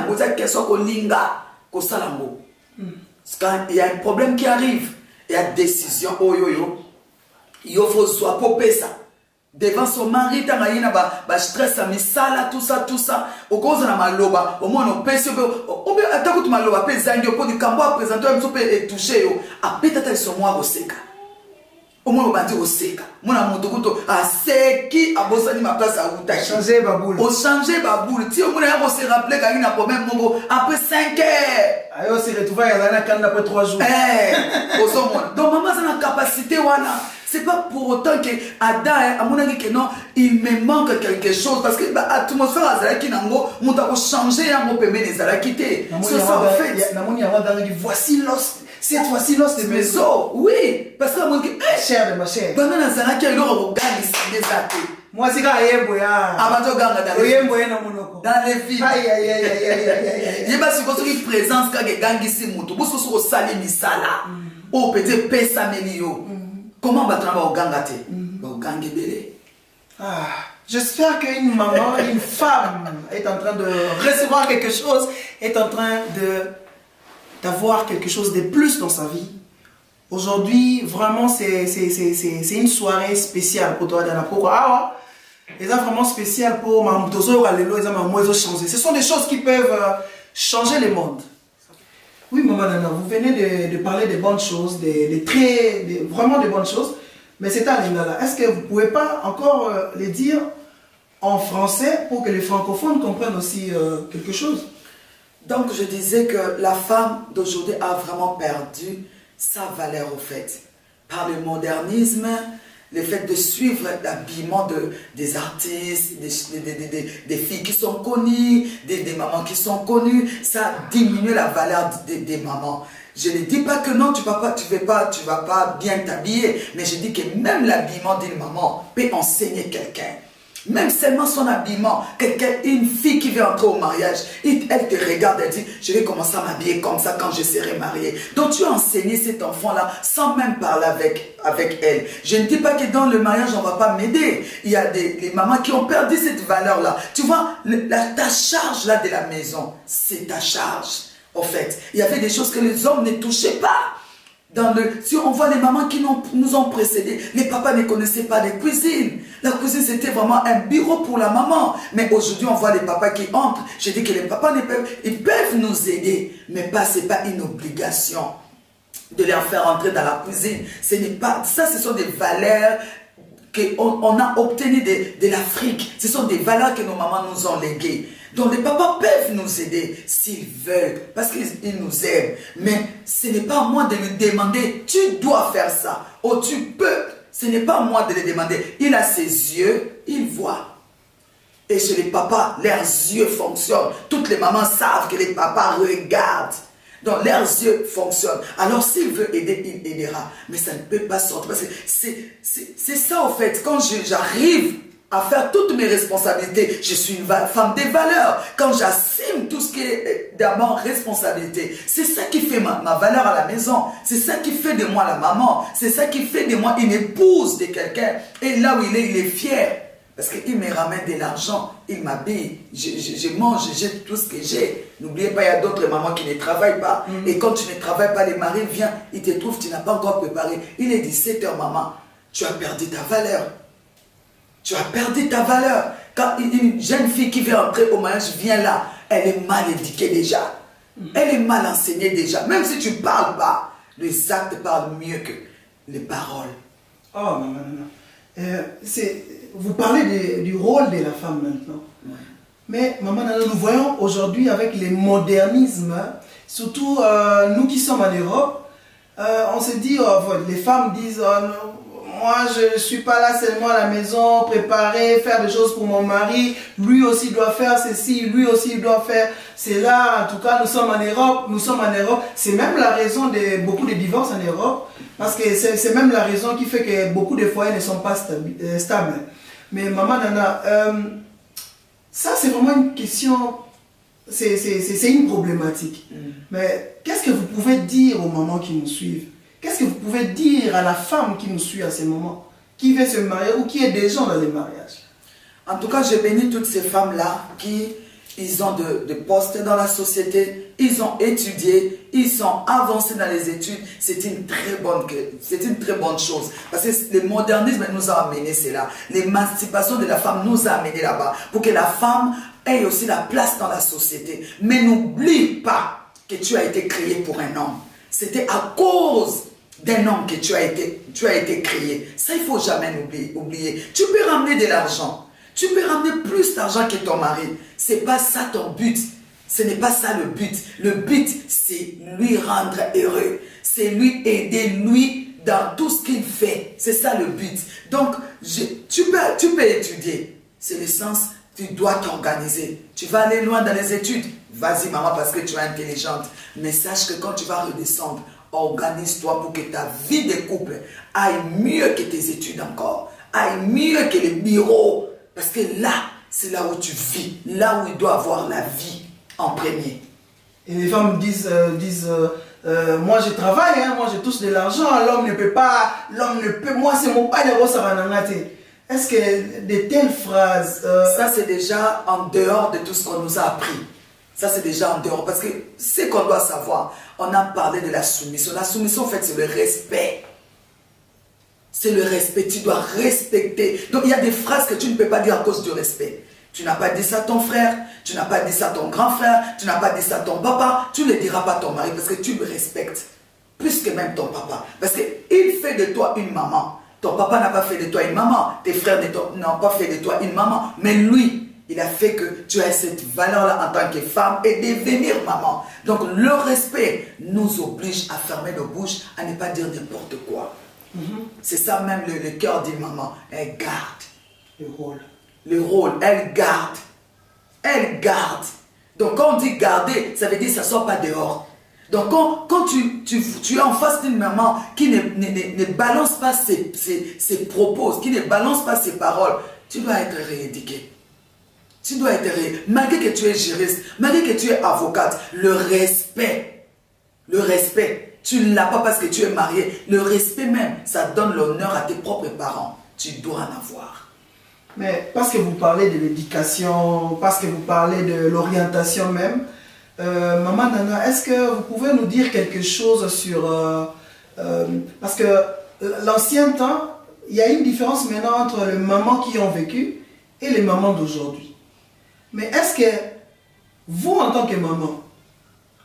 il y a un problème qui arrive. Il y a décision, il faut soit popé ça. Devant son mari, il y a stress, tout ça. Au cause de la maloba, au moins on peut se attaquer tout maloba, peut zango, peut du cambo, présenter un peu et toucher. Après, tu as son moi au seka. Au moins on va dire au seka. Mon amour, c'est qui a bossé ma place à où t'as changé baboule. Au changer baboule. Si on a se rappeler qu'il y a un problème, après 5 heures. Ayo se retrouve à la canne après 3 jours. Donc maman a la capacité wana. C'est pas pour autant que Ada à mon avis que non, il me manque quelque chose parce que l'atmosphère azala qui nango, mon ta changer à mon pembe les ala quitter. C'est ça en fait. Na moni avant dans voici l'os. Cette fois-ci l'os de maison. Oui, parce que mon que cher de ma chère. Banana zala qui alors regarde les athées. Moi c'est quand yembo ya. Abato ganga dans les yembo na monoko. Dans les filles. Aïe. Yeba si votre présence quand gangi si mutu, bosso so sali misala. Oh peut-être pesa melio. Comment va travailler au gangate? Au gangebele. J'espère qu'une maman, une femme est en train de recevoir quelque chose, est en train d'avoir quelque chose de plus dans sa vie. Aujourd'hui, vraiment, c'est une soirée spéciale pour toi, Dana. Pourquoi? Et ça vraiment spécial pour Mamoutozo, Alelo, et ça m'a changé. Ce sont des choses qui peuvent changer le monde. Oui, Maman Nana, vous venez de parler des bonnes choses, vraiment des bonnes choses, mais c'est à Lingala. Est-ce que vous ne pouvez pas encore les dire en français pour que les francophones comprennent aussi quelque chose? Donc, je disais que la femme d'aujourd'hui a vraiment perdu sa valeur, au fait. Par le modernisme, le fait de suivre l'habillement des artistes, des filles qui sont connues, des mamans qui sont connues, ça diminue la valeur des mamans. Je ne dis pas que non, tu vas pas bien t'habiller, mais je dis que même l'habillement d'une maman peut enseigner quelqu'un. Même seulement son habillement, une fille qui veut entrer au mariage, elle te regarde, elle dit, je vais commencer à m'habiller comme ça quand je serai mariée. Donc tu as enseigné cet enfant-là sans même parler avec elle. Je ne dis pas que dans le mariage, on ne va pas m'aider. Il y a des mamans qui ont perdu cette valeur-là. Tu vois, ta charge là de la maison, c'est ta charge. En fait, il y avait des choses que les hommes ne touchaient pas. Si on voit les mamans qui nous ont précédés, les papas ne connaissaient pas les cuisines. La cuisine, c'était vraiment un bureau pour la maman. Mais aujourd'hui, on voit les papas qui entrent. Je dis que les papas, ils peuvent nous aider. Mais ce n'est pas une obligation de les faire entrer dans la cuisine. Ce n'est pas, ça, ce sont des valeurs qu'on a obtenues de l'Afrique. Ce sont des valeurs que nos mamans nous ont léguées. Donc les papas peuvent nous aider s'ils veulent, parce qu'ils nous aiment. Mais ce n'est pas à moi de lui demander, tu dois faire ça, ou tu peux. Ce n'est pas à moi de le demander. Il a ses yeux, il voit. Et chez les papas, leurs yeux fonctionnent. Toutes les mamans savent que les papas regardent. Donc leurs yeux fonctionnent. Alors s'il veut aider, il aidera. Mais ça ne peut pas sortir. C'est ça en fait, quand j'arrive à faire toutes mes responsabilités. Je suis une femme des valeurs. Quand j'assume tout ce qui est d'abord responsabilité, c'est ça qui fait ma valeur à la maison. C'est ça qui fait de moi la maman. C'est ça qui fait de moi une épouse de quelqu'un. Et là où il est fier. Parce qu'il me ramène de l'argent, il m'habille, je mange, j'ai tout ce que j'ai. N'oubliez pas, il y a d'autres mamans qui ne travaillent pas. Et quand tu ne travailles pas, les maris viennent, ils te trouvent, tu n'as pas encore préparé. Il est 17 h, maman. Tu as perdu ta valeur. Tu as perdu ta valeur. Quand une jeune fille qui veut entrer au mariage vient là, elle est mal éduquée déjà. Elle est mal enseignée déjà. Même si tu ne parles pas, les actes parlent mieux que les paroles. Oh, non, non, non. Vous parlez du rôle de la femme maintenant. Ouais. Mais, maman, nous voyons aujourd'hui avec les modernismes, surtout nous qui sommes en Europe, on se dit, les femmes disent, moi je ne suis pas là seulement à la maison, préparer, faire des choses pour mon mari, lui aussi doit faire ceci, lui aussi doit faire cela. En tout cas, nous sommes en Europe, c'est même la raison de beaucoup de divorces en Europe, parce que c'est même la raison qui fait que beaucoup de foyers ne sont pas stables. Mais maman Nana, ça c'est vraiment une question, c'est une problématique. Mais qu'est-ce que vous pouvez dire aux mamans qui nous suivent? Qu'est-ce que vous pouvez dire à la femme qui nous suit à ce moment, qui veut se marier ou qui est déjà dans les mariages? En tout cas, je bénis toutes ces femmes-là qui ils ont de postes dans la société, ils ont étudié, ils sont avancés dans les études. C'est une très bonne chose. Parce que le modernisme nous a amené cela. L'émancipation de la femme nous a amené là-bas. Pour que la femme ait aussi la place dans la société. Mais n'oublie pas que tu as été créé pour un homme. C'était à cause d'un homme que tu as été créé. Ça, il ne faut jamais oublier. Tu peux ramener de l'argent. Tu peux ramener plus d'argent que ton mari. Ce n'est pas ça ton but. Ce n'est pas ça le but. Le but, c'est lui rendre heureux. C'est lui aider, lui, dans tout ce qu'il fait. C'est ça le but. Donc, tu peux étudier. C'est le sens, tu dois t'organiser. Tu vas aller loin dans les études. Vas-y, maman, parce que tu es intelligente. Mais sache que quand tu vas redescendre, organise-toi pour que ta vie de couple aille mieux que tes études encore. Aille mieux que les bureaux. Parce que là, c'est là où tu vis. Là où il doit avoir la vie en premier. Et les femmes disent moi je travaille, hein, moi je touche de l'argent, l'homme ne peut pas, moi c'est mon pas de Rosaranangate. Est-ce que de telles phrases... Ça c'est déjà en dehors de tout ce qu'on nous a appris. Ça c'est déjà en dehors, parce que ce qu'on doit savoir, on a parlé de la soumission. La soumission en fait c'est le respect. C'est le respect, tu dois respecter. Donc il y a des phrases que tu ne peux pas dire à cause du respect. Tu n'as pas dit ça à ton frère, tu n'as pas dit ça à ton grand frère, tu n'as pas dit ça à ton papa, tu ne le diras pas à ton mari parce que tu le respectes. Plus que même ton papa. Parce qu'il fait de toi une maman. Ton papa n'a pas fait de toi une maman, tes frères n'ont pas fait de toi une maman. Mais lui, il a fait que tu as cette valeur-là en tant que femme et devenir maman. Donc le respect nous oblige à fermer nos bouches, à ne pas dire n'importe quoi. C'est ça même le cœur d'une maman. Elle garde le rôle. Le rôle, elle garde. Elle garde. Donc quand on dit garder, ça veut dire que ça ne sort pas dehors. Donc quand tu es en face d'une maman qui ne balance pas ses propos, qui ne balance pas ses paroles, tu dois être rééduqué. Tu dois être rééduqué. Malgré que tu es juriste, malgré que tu es avocate, le respect, tu ne l'as pas parce que tu es marié. Le respect même, ça donne l'honneur à tes propres parents. Tu dois en avoir. Mais parce que vous parlez de l'éducation, parce que vous parlez de l'orientation même, Maman Nana, est-ce que vous pouvez nous dire quelque chose sur... parce que l'ancien temps, il y a une différence maintenant entre les mamans qui ont vécu et les mamans d'aujourd'hui. Mais est-ce que vous, en tant que maman,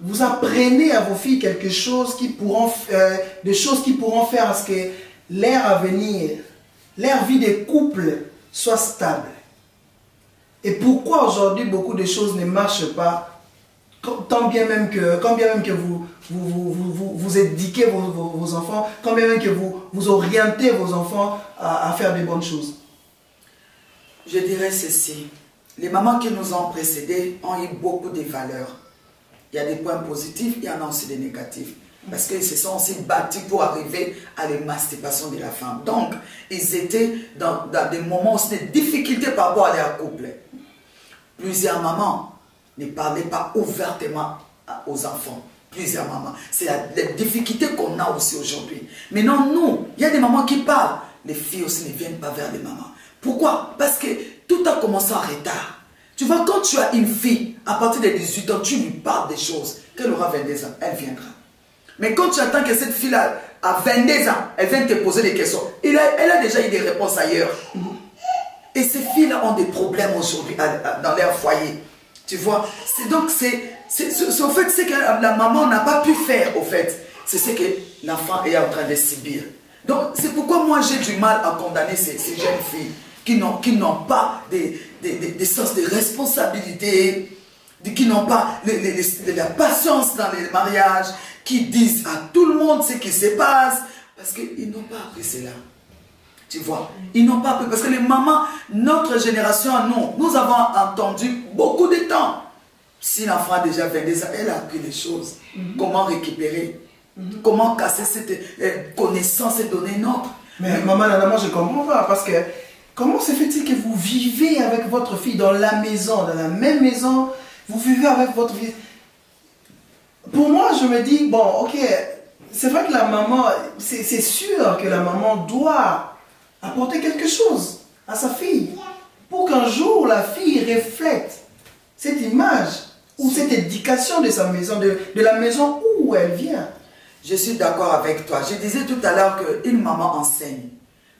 vous apprenez à vos filles quelque chose qui pourront, des choses qui pourront faire à ce que l'ère à venir, l'ère vie des couples soit stable? Et pourquoi aujourd'hui beaucoup de choses ne marchent pas? Quand bien même que vous éduquez vos enfants, quand bien même que vous orientez vos enfants à faire des bonnes choses. Je dirais ceci. Les mamans qui nous ont précédés ont eu beaucoup de valeurs. Il y a des points positifs, il y en a aussi des négatifs. Parce qu'ils se sont aussi battus pour arriver à l'émancipation de la femme. Donc, ils étaient dans des moments aussi de difficultés par rapport à leur couple. Plusieurs mamans ne parlaient pas ouvertement aux enfants. Plusieurs mamans. C'est la difficulté qu'on a aussi aujourd'hui. Maintenant, nous, il y a des mamans qui parlent. Les filles aussi ne viennent pas vers les mamans. Pourquoi? Parce que tout a commencé en retard. Tu vois, quand tu as une fille, à partir de 18 ans, tu lui parles des choses. Quand elle aura 22 ans, elle viendra. Mais quand tu attends que cette fille-là, à 22 ans, elle vienne te poser des questions, elle a déjà eu des réponses ailleurs. Et ces filles-là ont des problèmes aujourd'hui dans leur foyer. Tu vois, donc au fait, c'est que la maman n'a pas pu faire, au fait. C'est ce que l'enfant est en train de subir. Donc, c'est pourquoi moi, j'ai du mal à condamner ces jeunes filles qui n'ont pas des sens de responsabilité, qui n'ont pas de la patience dans les mariages, qui disent à tout le monde ce qui se passe, parce qu'ils n'ont pas appris cela. Tu vois, ils n'ont pas appris, parce que les mamans, notre génération, nous avons entendu beaucoup de temps. Si l'enfant a déjà 22 ans, elle a appris les choses. Comment récupérer, comment casser cette connaissance et donner une autre. Mais maman, Nana, moi je comprends pas, parce que comment se fait-il que vous vivez avec votre fille dans la maison, dans la même maison, vous vivez avec votre fille? Pour moi, je me dis, bon, ok, c'est vrai que la maman, c'est sûr que la maman doit apporter quelque chose à sa fille, pour qu'un jour la fille reflète cette image ou cette éducation de sa maison, de la maison où elle vient. Je suis d'accord avec toi. Je disais tout à l'heure qu'une maman enseigne,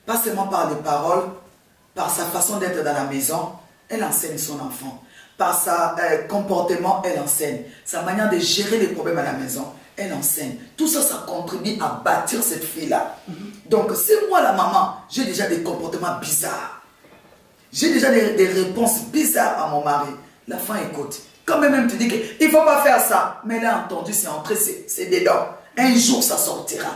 pas seulement par les paroles, par sa façon d'être dans la maison, elle enseigne son enfant. Par sa comportement, elle enseigne. Sa manière de gérer les problèmes à la maison, elle enseigne. Tout ça, ça contribue à bâtir cette fille-là. Donc, si moi, la maman, j'ai déjà des comportements bizarres, j'ai déjà des réponses bizarres à mon mari, l'enfant écoute. Quand même tu dis qu'il ne faut pas faire ça, mais elle a entendu, c'est entré, c'est dedans. Un jour, ça sortira.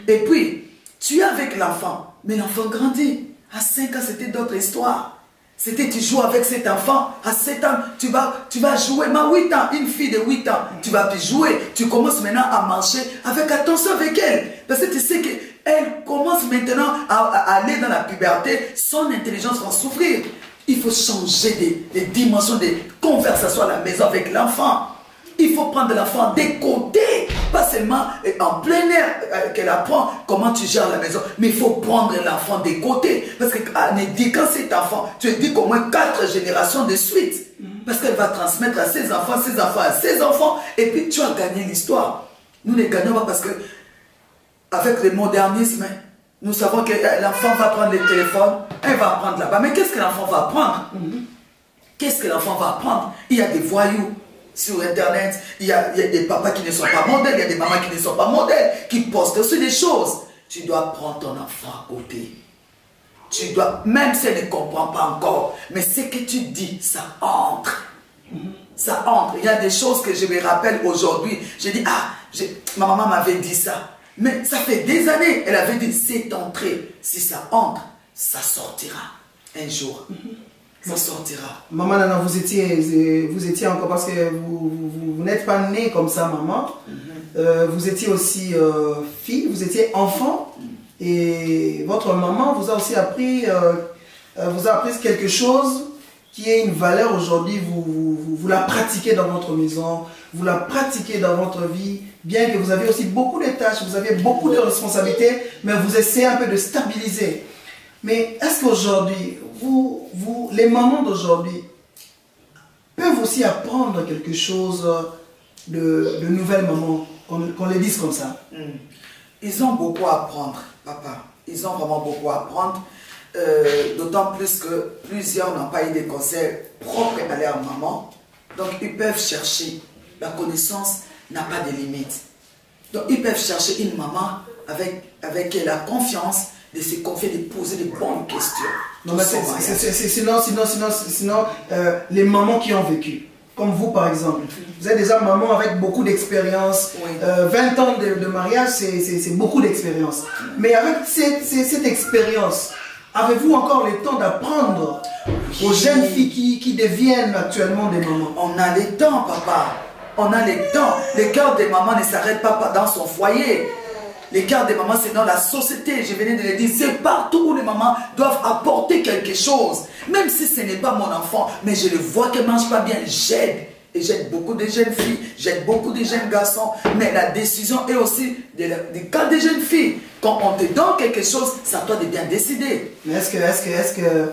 Et puis, tu es avec l'enfant, mais l'enfant grandit. À 5 ans, c'était d'autres histoires. C'était tu joues avec cet enfant, à 7 ans, tu vas jouer, mais à 8 ans, une fille de 8 ans, tu vas plus jouer, tu commences maintenant à marcher avec attention avec elle. Parce que tu sais qu'elle commence maintenant à aller dans la puberté, son intelligence va souffrir. Il faut changer des dimensions de conversation à la maison avec l'enfant. Il faut prendre l'enfant des côtés, pas seulement en plein air qu'elle apprend comment tu gères la maison, mais il faut prendre l'enfant des côtés. Parce qu'en éduquant cet enfant, tu éduques au moins 4 générations de suite. Parce qu'elle va transmettre à ses enfants, à ses enfants, et puis tu as gagné l'histoire. Nous ne gagnons pas parce que, avec le modernisme, nous savons que l'enfant va prendre le téléphone, elle va apprendre là-bas. Mais qu'est-ce que l'enfant va apprendre? Qu'est-ce que l'enfant va apprendre? Il y a des voyous sur Internet, il y a des papas qui ne sont pas modèles, il y a des mamans qui ne sont pas modèles, qui postent aussi des choses. Tu dois prendre ton enfant à côté. Tu dois, même si elle ne comprend pas encore, mais ce que tu dis, ça entre. Ça entre. Il y a des choses que je me rappelle aujourd'hui. J'ai dit, ma maman m'avait dit ça. Mais ça fait des années. Elle avait dit, c'est entré. Si ça entre, ça sortira. Un jour. Ça sortira. Maman Nana, vous étiez encore, parce que vous n'êtes pas née comme ça, maman. Vous étiez aussi fille, vous étiez enfant. Et votre maman vous a aussi appris, quelque chose qui est une valeur aujourd'hui. Vous la pratiquez dans votre maison, vous la pratiquez dans votre vie, bien que vous avez aussi beaucoup de tâches, vous avez beaucoup de responsabilités, mais vous essayez un peu de stabiliser. Mais est-ce qu'aujourd'hui, les mamans d'aujourd'hui peuvent aussi apprendre quelque chose de nouvelles mamans, qu'on les dise comme ça? Ils ont beaucoup à apprendre, papa. Ils ont vraiment beaucoup à apprendre. D'autant plus que plusieurs n'ont pas eu des conseils propres à leur maman. Donc, ils peuvent chercher. La connaissance n'a pas de limite. Donc, ils peuvent chercher une maman avec la confiance de se confier, de poser de bonnes questions. Non, mais sinon, les mamans qui ont vécu, comme vous par exemple, vous êtes déjà maman avec beaucoup d'expérience. Oui. 20 ans de mariage, c'est beaucoup d'expérience. Mais avec cette expérience, avez-vous encore le temps d'apprendre aux jeunes filles qui deviennent actuellement des mamans? On a le temps, papa. On a le temps. Le cœur des mamans ne s'arrête pas dans son foyer. Le cœur des mamans, c'est dans la société. Je venais de le dire, c'est partout où les mamans doivent apporter quelque chose. Même si ce n'est pas mon enfant, mais je le vois qu'elle ne mange pas bien, j'aide. Et j'aide beaucoup de jeunes filles, j'aide beaucoup de jeunes garçons. Mais la décision est aussi du cas des jeunes filles. Quand on te donne quelque chose, c'est à toi de bien décider. Mais est-ce que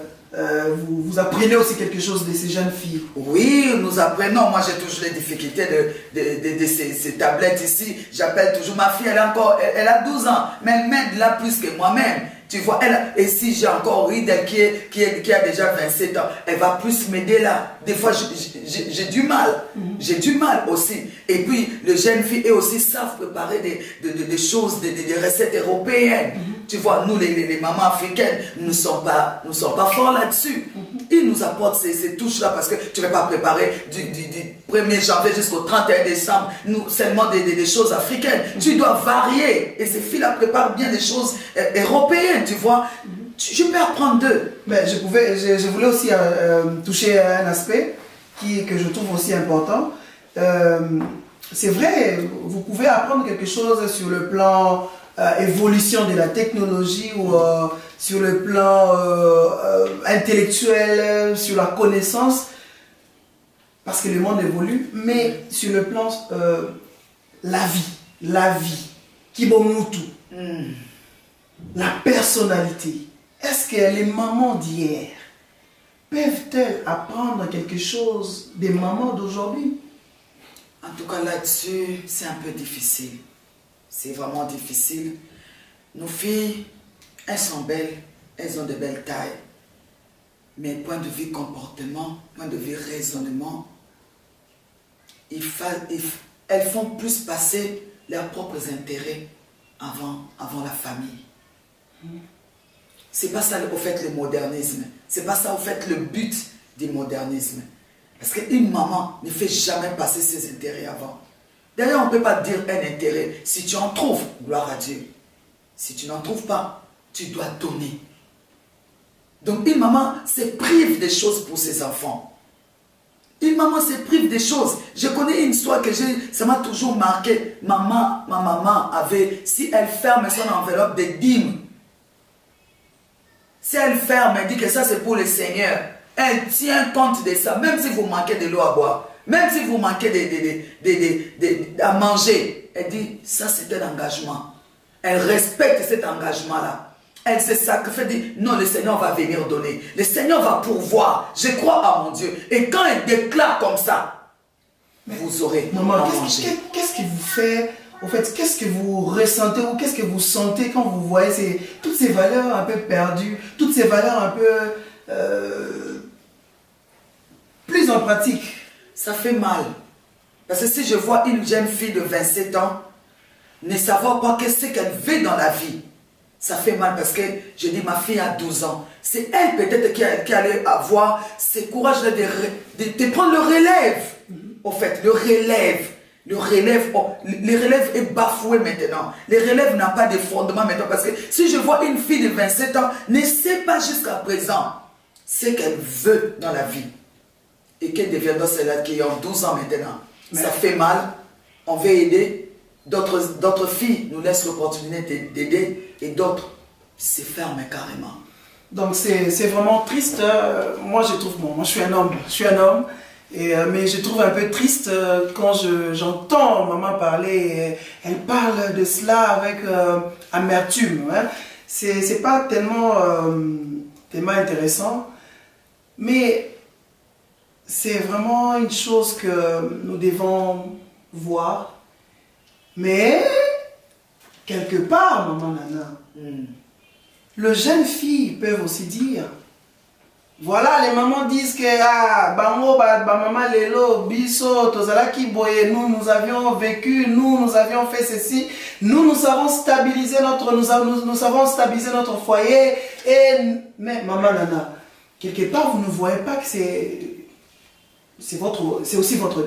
vous apprenez aussi quelque chose de ces jeunes filles? Oui, nous apprenons. Moi, j'ai toujours les difficultés de ces tablettes ici. J'appelle toujours ma fille, elle a 12 ans, mais elle m'aide là plus que moi-même. Tu vois, et si j'ai encore Rida qui a déjà 27 ans, elle va plus m'aider là. Des fois, j'ai du mal. J'ai du mal aussi. Et puis, les jeunes filles, elles aussi savent préparer des choses, des recettes européennes. Tu vois, nous, les mamans africaines, nous ne sommes pas forts là-dessus. Ils nous apportent ces touches-là parce que tu ne vas pas préparer du 1er janvier jusqu'au 31 décembre seulement des choses africaines. Tu dois varier. Et ces filles-là préparent bien des choses européennes, tu vois. Je peux apprendre d'eux. Mais je voulais aussi toucher à un aspect que je trouve aussi important. C'est vrai, vous pouvez apprendre quelque chose sur le plan évolution de la technologie ou sur le plan intellectuel, sur la connaissance, parce que le monde évolue, mais sur le plan la vie, Kibomutu, la personnalité. Est-ce que les mamans d'hier peuvent-elles apprendre quelque chose des mamans d'aujourd'hui? En tout cas, là-dessus, c'est un peu difficile. C'est vraiment difficile. Nos filles, elles sont belles, elles ont de belles tailles. Mais point de vue comportement, point de vue raisonnement, elles font plus passer leurs propres intérêts avant la famille. C'est pas ça, au fait, le modernisme. C'est pas ça, au fait, le but du modernisme. Parce qu'une maman ne fait jamais passer ses intérêts avant. D'ailleurs, on ne peut pas dire un intérêt. Si tu en trouves, gloire à Dieu. Si tu n'en trouves pas, tu dois donner. Donc, une maman se prive des choses pour ses enfants. Une maman se prive des choses. Je connais une histoire ça m'a toujours marqué. Ma maman avait, si elle ferme son enveloppe de dîmes, si elle ferme, elle dit que ça c'est pour le Seigneur, elle tient compte de ça, même si vous manquez de l'eau à boire, même si vous manquez à manger, elle dit, ça c'est un engagement. Elle respecte cet engagement-là. Elle se sacrifie, dit, non, le Seigneur va venir donner. Le Seigneur va pourvoir. Je crois à mon Dieu. Et quand elle déclare comme ça, vous aurez à manger. Qu'est-ce qui vous fait au fait, qu'est-ce que vous ressentez ou qu'est-ce que vous sentez quand vous voyez toutes ces valeurs un peu perdues, toutes ces valeurs un peu plus en pratique? Ça fait mal. Parce que si je vois une jeune fille de 27 ans ne savoir pas qu'est-ce qu'elle veut dans la vie, ça fait mal parce que je dis ma fille a 12 ans. C'est elle peut-être qui allait avoir ce courage de prendre le relève. Au fait, le relève. Le relève est bafoué maintenant. Le relève n'a pas de fondement maintenant. Parce que si je vois une fille de 27 ans ne sait pas jusqu'à présent ce qu'elle veut dans la vie et qu'elle deviendra celle-là qui a 12 ans maintenant, ça fait mal. On veut aider. D'autres filles nous laissent l'opportunité d'aider et d'autres se ferment carrément. Donc c'est vraiment triste. Moi je trouve, bon, moi je suis un homme, mais je trouve un peu triste quand j'entends maman parler. Elle parle de cela avec amertume. Hein. C'est pas tellement intéressant, mais c'est vraiment une chose que nous devons voir. Mais, quelque part, maman Nana, les jeunes filles peuvent aussi dire, voilà, les mamans disent que, ah, bango, maman lelo, biso, tozala ki boye, nous avions vécu, nous avions fait ceci, nous savons stabiliser nous savons stabiliser notre foyer, mais maman Nana, quelque part, vous ne voyez pas que c'est aussi votre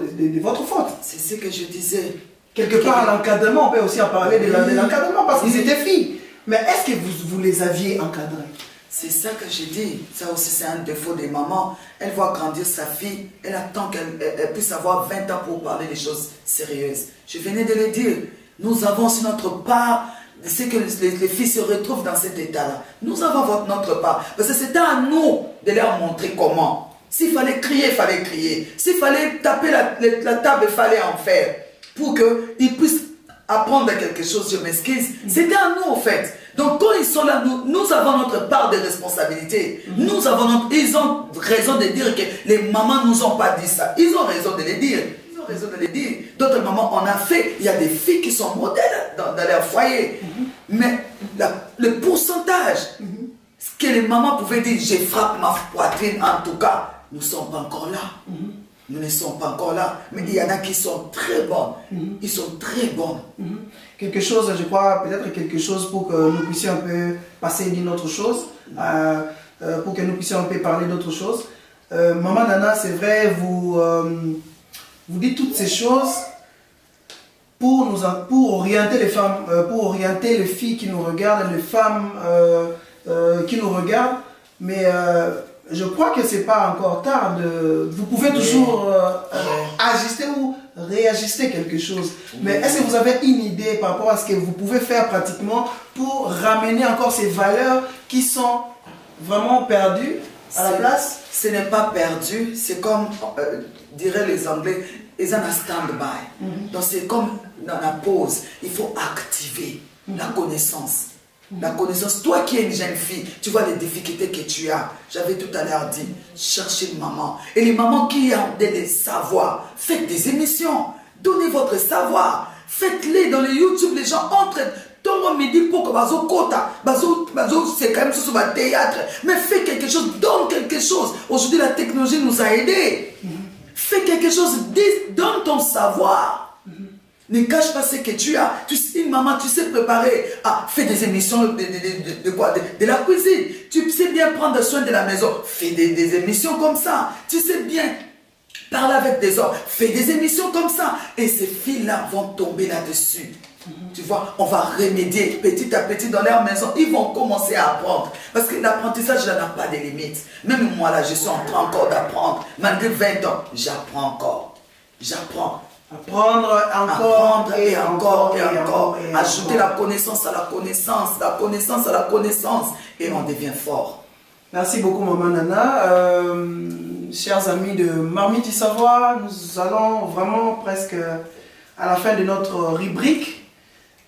faute. C'est ce que je disais. Quelque part, l'encadrement, on peut aussi en parler de l'encadrement parce qu'ils étaient filles. Mais est-ce que vous les aviez encadrées? C'est ça que je dis. Ça aussi, c'est un défaut des mamans. Elle voit grandir sa fille. Elle attend qu'elle puisse avoir 20 ans pour parler des choses sérieuses. Je venais de le dire. Nous avons sur notre part, c'est que les filles se retrouvent dans cet état-là. Nous avons notre part. Parce que c'était à nous de leur montrer comment. S'il fallait crier, il fallait crier. S'il fallait taper la table, il fallait en faire. Pour qu'ils puissent apprendre quelque chose, je m'excuse. C'était à nous, en fait. Donc, quand ils sont là, nous avons notre part de responsabilité. Ils ont raison de dire que les mamans nous ont pas dit ça. Ils ont raison de le dire. D'autres mamans, on a fait. Il y a des filles qui sont modèles dans leur foyer. Mais le pourcentage, ce que les mamans pouvaient dire, je frappe ma poitrine, en tout cas, nous ne sommes pas encore là. Nous ne sommes pas encore là, mais il y en a qui sont très bonnes. Ils sont très bons. Quelque chose, je crois, peut-être quelque chose pour que nous puissions un peu passer d'une autre chose, pour que nous puissions un peu parler d'autre chose. Maman Nana, c'est vrai, vous dites toutes ces choses pour orienter les femmes, pour orienter les filles qui nous regardent, les femmes qui nous regardent, mais je crois que c'est pas encore tard. Vous pouvez toujours ajuster ou réajuster quelque chose. Mais est-ce que vous avez une idée par rapport à ce que vous pouvez faire pratiquement pour ramener encore ces valeurs qui sont vraiment perdues à la place? Ce n'est pas perdu. C'est comme diraient les Anglais, ils ont un stand-by. Donc c'est comme dans la pause. Il faut activer la connaissance. La connaissance, toi qui es une jeune fille, tu vois les difficultés que tu as. J'avais tout à l'heure dit, cherchez une maman. Et les mamans qui ont des savoirs, faites des émissions, donnez votre savoir, faites-les dans les YouTube, les gens entrent. Ton midi pour que bazo kota, bazo c'est quand même sur le théâtre, mais fais quelque chose, donne quelque chose. Aujourd'hui la technologie nous a aidés. Fais quelque chose, donne ton savoir. Ne cache pas ce que tu as. Une maman, tu sais préparer. Ah, fais des émissions de quoi? De la cuisine. Tu sais bien prendre soin de la maison. Fais des émissions comme ça. Tu sais bien parler avec des hommes. Fais des émissions comme ça. Et ces filles-là vont tomber là-dessus. Tu vois, on va remédier petit à petit dans leur maison. Ils vont commencer à apprendre. Parce que l'apprentissage là n'a pas de limite. Même moi là, je suis en train encore d'apprendre. Malgré 20 ans, j'apprends encore. J'apprends. Apprendre encore et encore. Ajouter la connaissance à la connaissance, la connaissance à la connaissance. Et on devient fort. Merci beaucoup, Maman Nana. Chers amis de Marmite du Savoir, nous allons vraiment presque à la fin de notre rubrique.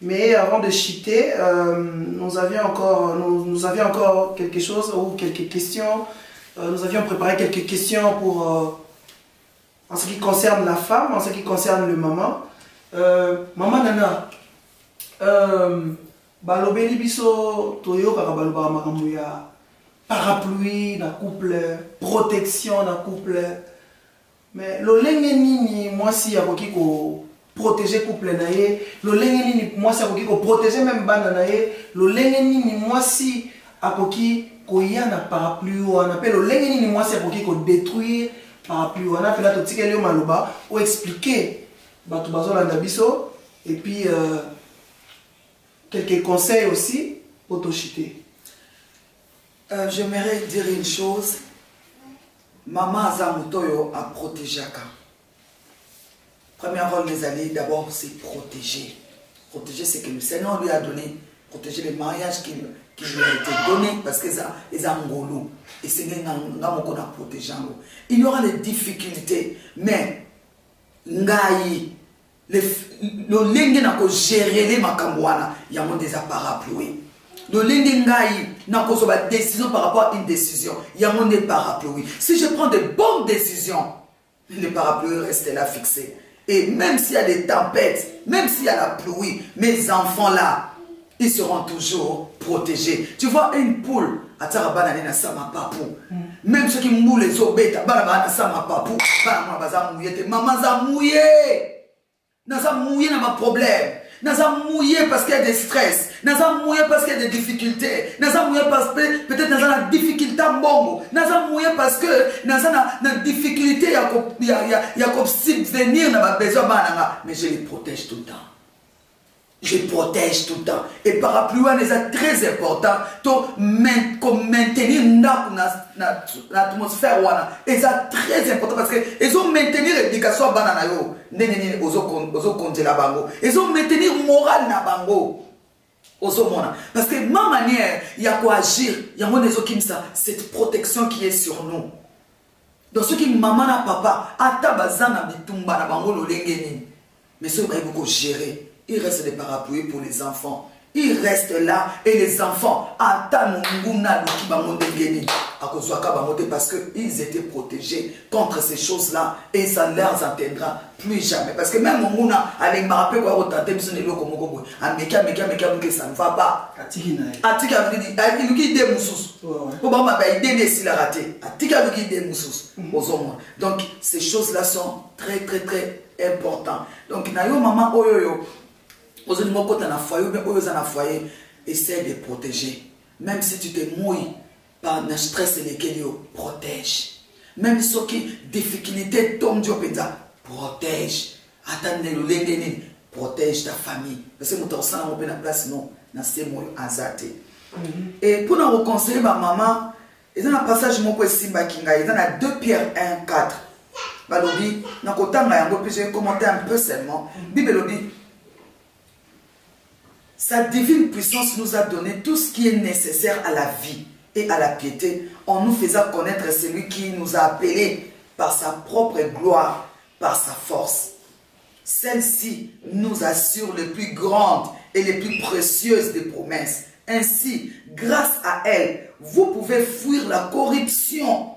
Mais avant de chuter, nous avions encore quelque chose ou quelques questions. Nous avions préparé quelques questions pour... en ce qui concerne la femme, en ce qui concerne le maman. Maman Nana, balobeli biso toyokaka balobaka makambo ya parapluie na couple, protection na couple. Mais lolenge nini mwasi yakoki ko protéger couple na ye, lolenge nini mwasi akoki ko protéger même bana na ye, lolenge nini mwasi akoki koya na parapluie wana pe lolenge nini mwasi akoki ko détruire parapluie wana pe la totikeli yo maloba ou expliquer bato bazolanda biso et puis quelques conseils aussi pour tochiter. J'aimerais dire une chose. Maman Azamutoyo a protégé Aka. Premier rôle des alliés, d'abord, c'est protéger. Protéger, c'est que le Seigneur lui a donné, protéger les mariages qui lui ont été donnés parce qu'ils ont ngolo. Et c'est qu'on a protégé. Il y aura des difficultés, mais ngai le lingue n'a pas géré les makambouana, il y a des parapluies. Le lingai n'a pas de décision par rapport à une décision. Il y a des parapluies. Si je prends de bonnes décisions, les parapluies restent là fixés. Et même s'il y a des tempêtes, même s'il y a la pluie, mes enfants là, ils seront toujours protégés. Tu vois une poule, même ceux qui moulent les obètes, maman a mouillé. N'a mouillé dans ma problème. N'a mouillé parce qu'il y a des stress. N'a mouillé parce qu'il y a des difficultés. N'a mouillé parce que peut-être n'a la difficulté à bongo. N'a mouillé parce que n'a la difficulté à subvenir dans ma besoin. Mais je les protège tout le temps. Je protège tout le temps. Et parapluie est très important pour maintenir l'atmosphère. C'est très important parce qu'ils ont maintenir l'éducation banana. Ils ont maintenir le moral na bango. Parce que ma manière, il y a quoi agir. Il y a cette protection qui est sur nous. Donc ceux qui maman na papa, atabazana bitumba na bango lolengeni. Mais ceux qui vont gérer. Il reste des parapluies pour les enfants. Ils restent là et les enfants attendent parce qu'ils étaient protégés contre ces choses-là et ça ne leur atteindra plus jamais. Parce que même on a allé me rappeler quoi ça ne va pas. Donc ces choses-là sont très très très importantes. Donc maman oyoyo. Essaie de protéger. Même si tu te mouilles par un stress et lesquels protège. Même si qui difficulté tombe du protège. Attendez le lendemain, protège ta famille. Parce que nous avons la place non, na c'est moi azate. Et pour nous conseiller ma maman, il y a un passage mon simba kinga, il y a 2 Pierre 1:4. Balobi, na kotanga yango puis j'ai commenté un peu seulement. Bible dit sa divine puissance nous a donné tout ce qui est nécessaire à la vie et à la piété en nous faisant connaître celui qui nous a appelés par sa propre gloire, par sa force. Celle-ci nous assure les plus grandes et les plus précieuses des promesses. Ainsi, grâce à elle, vous pouvez fuir la corruption.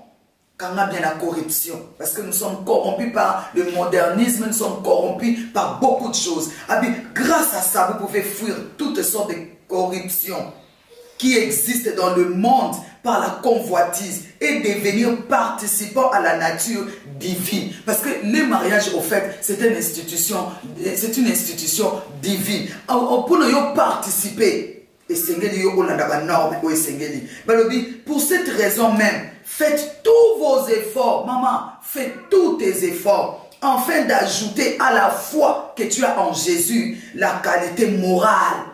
Quand on a bien la corruption, parce que nous sommes corrompus par le modernisme, nous sommes corrompus par beaucoup de choses. Grâce à ça, vous pouvez fuir toutes sortes de corruptions qui existent dans le monde par la convoitise et devenir participant à la nature divine. Parce que le mariage, au fait, c'est une institution divine. Pour nous participer, pour cette raison même, faites tous vos efforts, maman, faites tous tes efforts, afin d'ajouter à la foi que tu as en Jésus la qualité morale.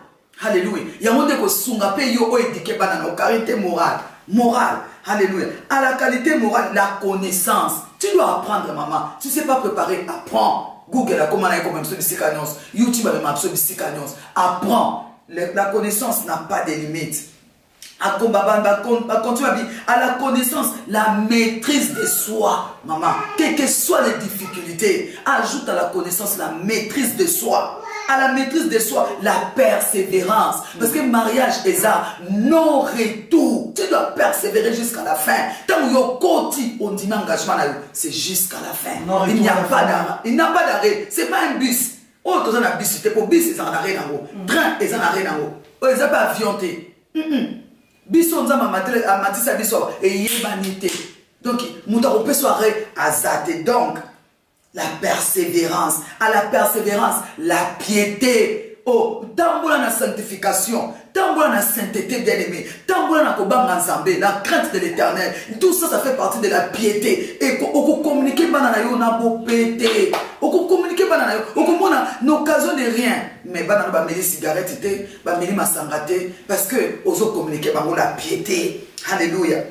Alléluia. Il y a un monde qui sunga pe yo éduqué par la qualité morale. Morale. Alléluia. À la qualité morale, la connaissance. Tu dois apprendre, maman. Tu ne sais pas préparer, apprends. Google a comment on comme YouTube a comme apprends. La connaissance n'a pas de limites. À la connaissance, la maîtrise de soi, maman. Quelles que soient les difficultés, ajoute à la connaissance la maîtrise de soi. À la maîtrise de soi, la persévérance. Parce que mariage est ça, non retour. Tu dois persévérer jusqu'à la fin. Tant que on dit engagement, c'est jusqu'à la fin. Il n'y a pas d'arrêt. Il n'y a pas d'arrêt. Ce n'est pas un bus. Oh, tu as un bus, tu pour bus, ils en arrêtent en haut. Train, ils en arrêtent en haut. Oh, ils n'ont pas avion. Bus, on a matissé bus et yébanité. Donc, on peut soirée à zate. Donc, la persévérance. À la persévérance, la piété. Oh, tamboula na sanctification, tamboula na sainteté bien-aimé, tamboula na kobanga nzambe, la crainte de l'éternel. Tout ça, ça fait partie de la piété. Et on communiquer banana yo na bo pété. On communiquer banana yo, on mona n'occasion de rien. Mais banana ba meli cigarette té, ba meli masangate parce que ozo communiquer bango la piété. Alléluia.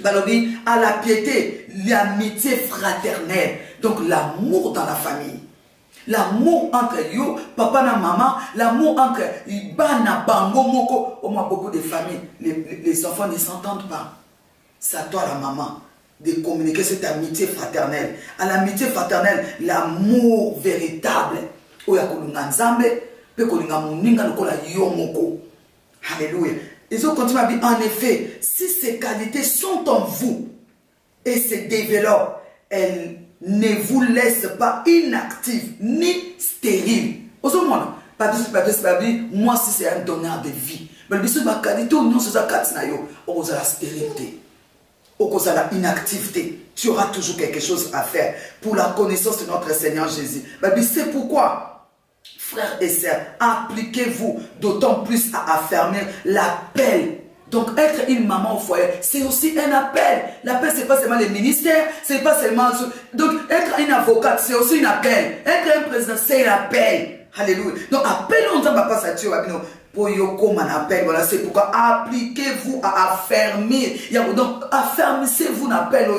Balobi à la piété, l'amitié fraternelle. Donc l'amour dans la famille. L'amour entre yo, papa et maman, l'amour entre Ibana, Bango, Moko. Au moins, beaucoup de familles, les enfants ne s'entendent pas. C'est à toi, la maman, de communiquer cette amitié fraternelle. À l'amitié fraternelle, l'amour véritable. Alléluia. Ils ont continué à dire, en effet, si ces qualités sont en vous et se développent, elles ne vous laisse pas inactif ni stérile. Moi, si c'est un donneur de vie, mais si ma qualité, non, c'est la stérilité, la inactivité. Tu auras toujours quelque chose à faire pour la connaissance de notre Seigneur Jésus. C'est pourquoi, frères et sœurs, appliquez-vous d'autant plus à affermir l'appel. Donc, être une maman au foyer, c'est aussi un appel. L'appel, ce n'est pas seulement les ministères, c'est pas seulement... Donc, être une avocate, c'est aussi un appel. Être un président, c'est un appel. Alléluia. Donc, appelons, on ne va pas s'attirer, pour comme un appel. Voilà, c'est pourquoi appliquez-vous à affermir. Donc, affermissez-vous un appel.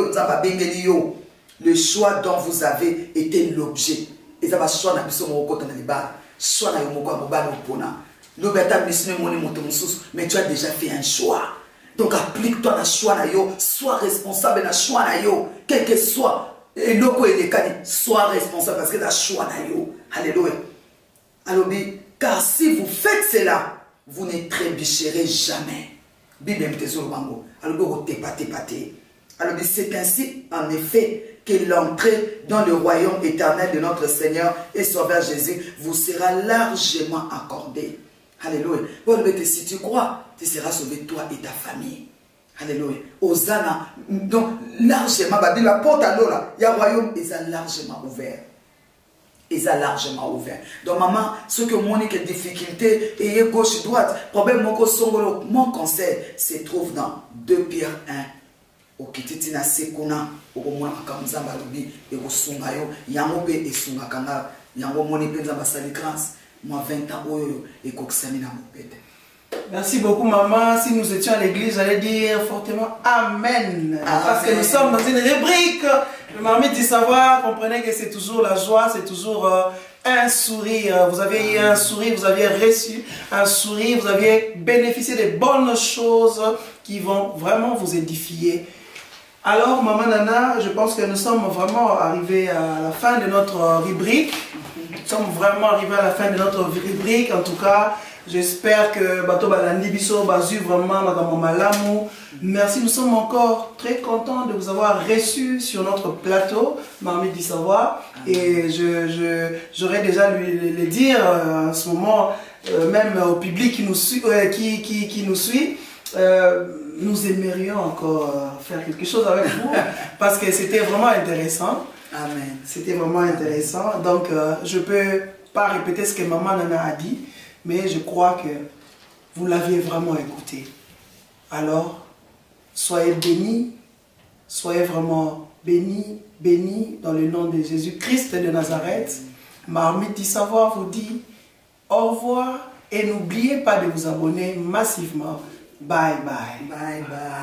Le choix dont vous avez été l'objet. Et ça va choix dans le côté de l'Ibar. Choix dans le côté mais tu as déjà fait un choix. Donc applique-toi dans le choix, sois responsable dans le choix, quel que soit. Et sois responsable parce que tu as choix. Alléluia. Alors, car si vous faites cela, vous ne trébucherez jamais. Alors, c'est ainsi, en effet, que l'entrée dans le royaume éternel de notre Seigneur et Sauveur Jésus vous sera largement accordée. Alléluia. Si tu crois, tu seras sauvé toi et ta famille. Alléluia. Hosanna. Donc, largement, la porte à l'eau là, il y a un royaume, ils ont largement ouvert. Ils ont largement ouvert. Donc, maman, ce que mon difficulté, et gauche, droite, problème, mon conseil se trouve dans 2 Pierre 1. Au kititina sekuna, au moins comme Zambalobi, et au Sungayo, Yamobe et Sungakanga, Yamomoni Penza Sali grâce. Moi 20 ans et Koksamina Moupete. Merci beaucoup maman. Si nous étions à l'église, j'allais dire fortement Amen. Parce que nous sommes dans une rubrique. Le Marmite du savoir, comprenez que c'est toujours la joie, c'est toujours un sourire. Vous avez eu un sourire, vous aviez reçu un sourire, vous aviez bénéficié des bonnes choses qui vont vraiment vous édifier. Alors maman Nana, je pense que nous sommes vraiment arrivés à la fin de notre rubrique. Nous sommes vraiment arrivés à la fin de notre rubrique. En tout cas, j'espère que Bato Balandi Biso Bazu vraiment Madame Malamu. Merci, nous sommes encore très contents de vous avoir reçus sur notre plateau, Marmite du Savoir. Et j'aurais déjà le dire en ce moment, même au public qui nous suit, nous aimerions encore faire quelque chose avec vous parce que c'était vraiment intéressant. Amen. C'était vraiment intéressant. Donc, je ne peux pas répéter ce que maman Nana a dit, mais je crois que vous l'aviez vraiment écouté. Alors, soyez bénis, soyez vraiment bénis, bénis dans le nom de Jésus-Christ de Nazareth. Marmite du Savoir vous dit au revoir et n'oubliez pas de vous abonner massivement. Bye bye. Bye bye.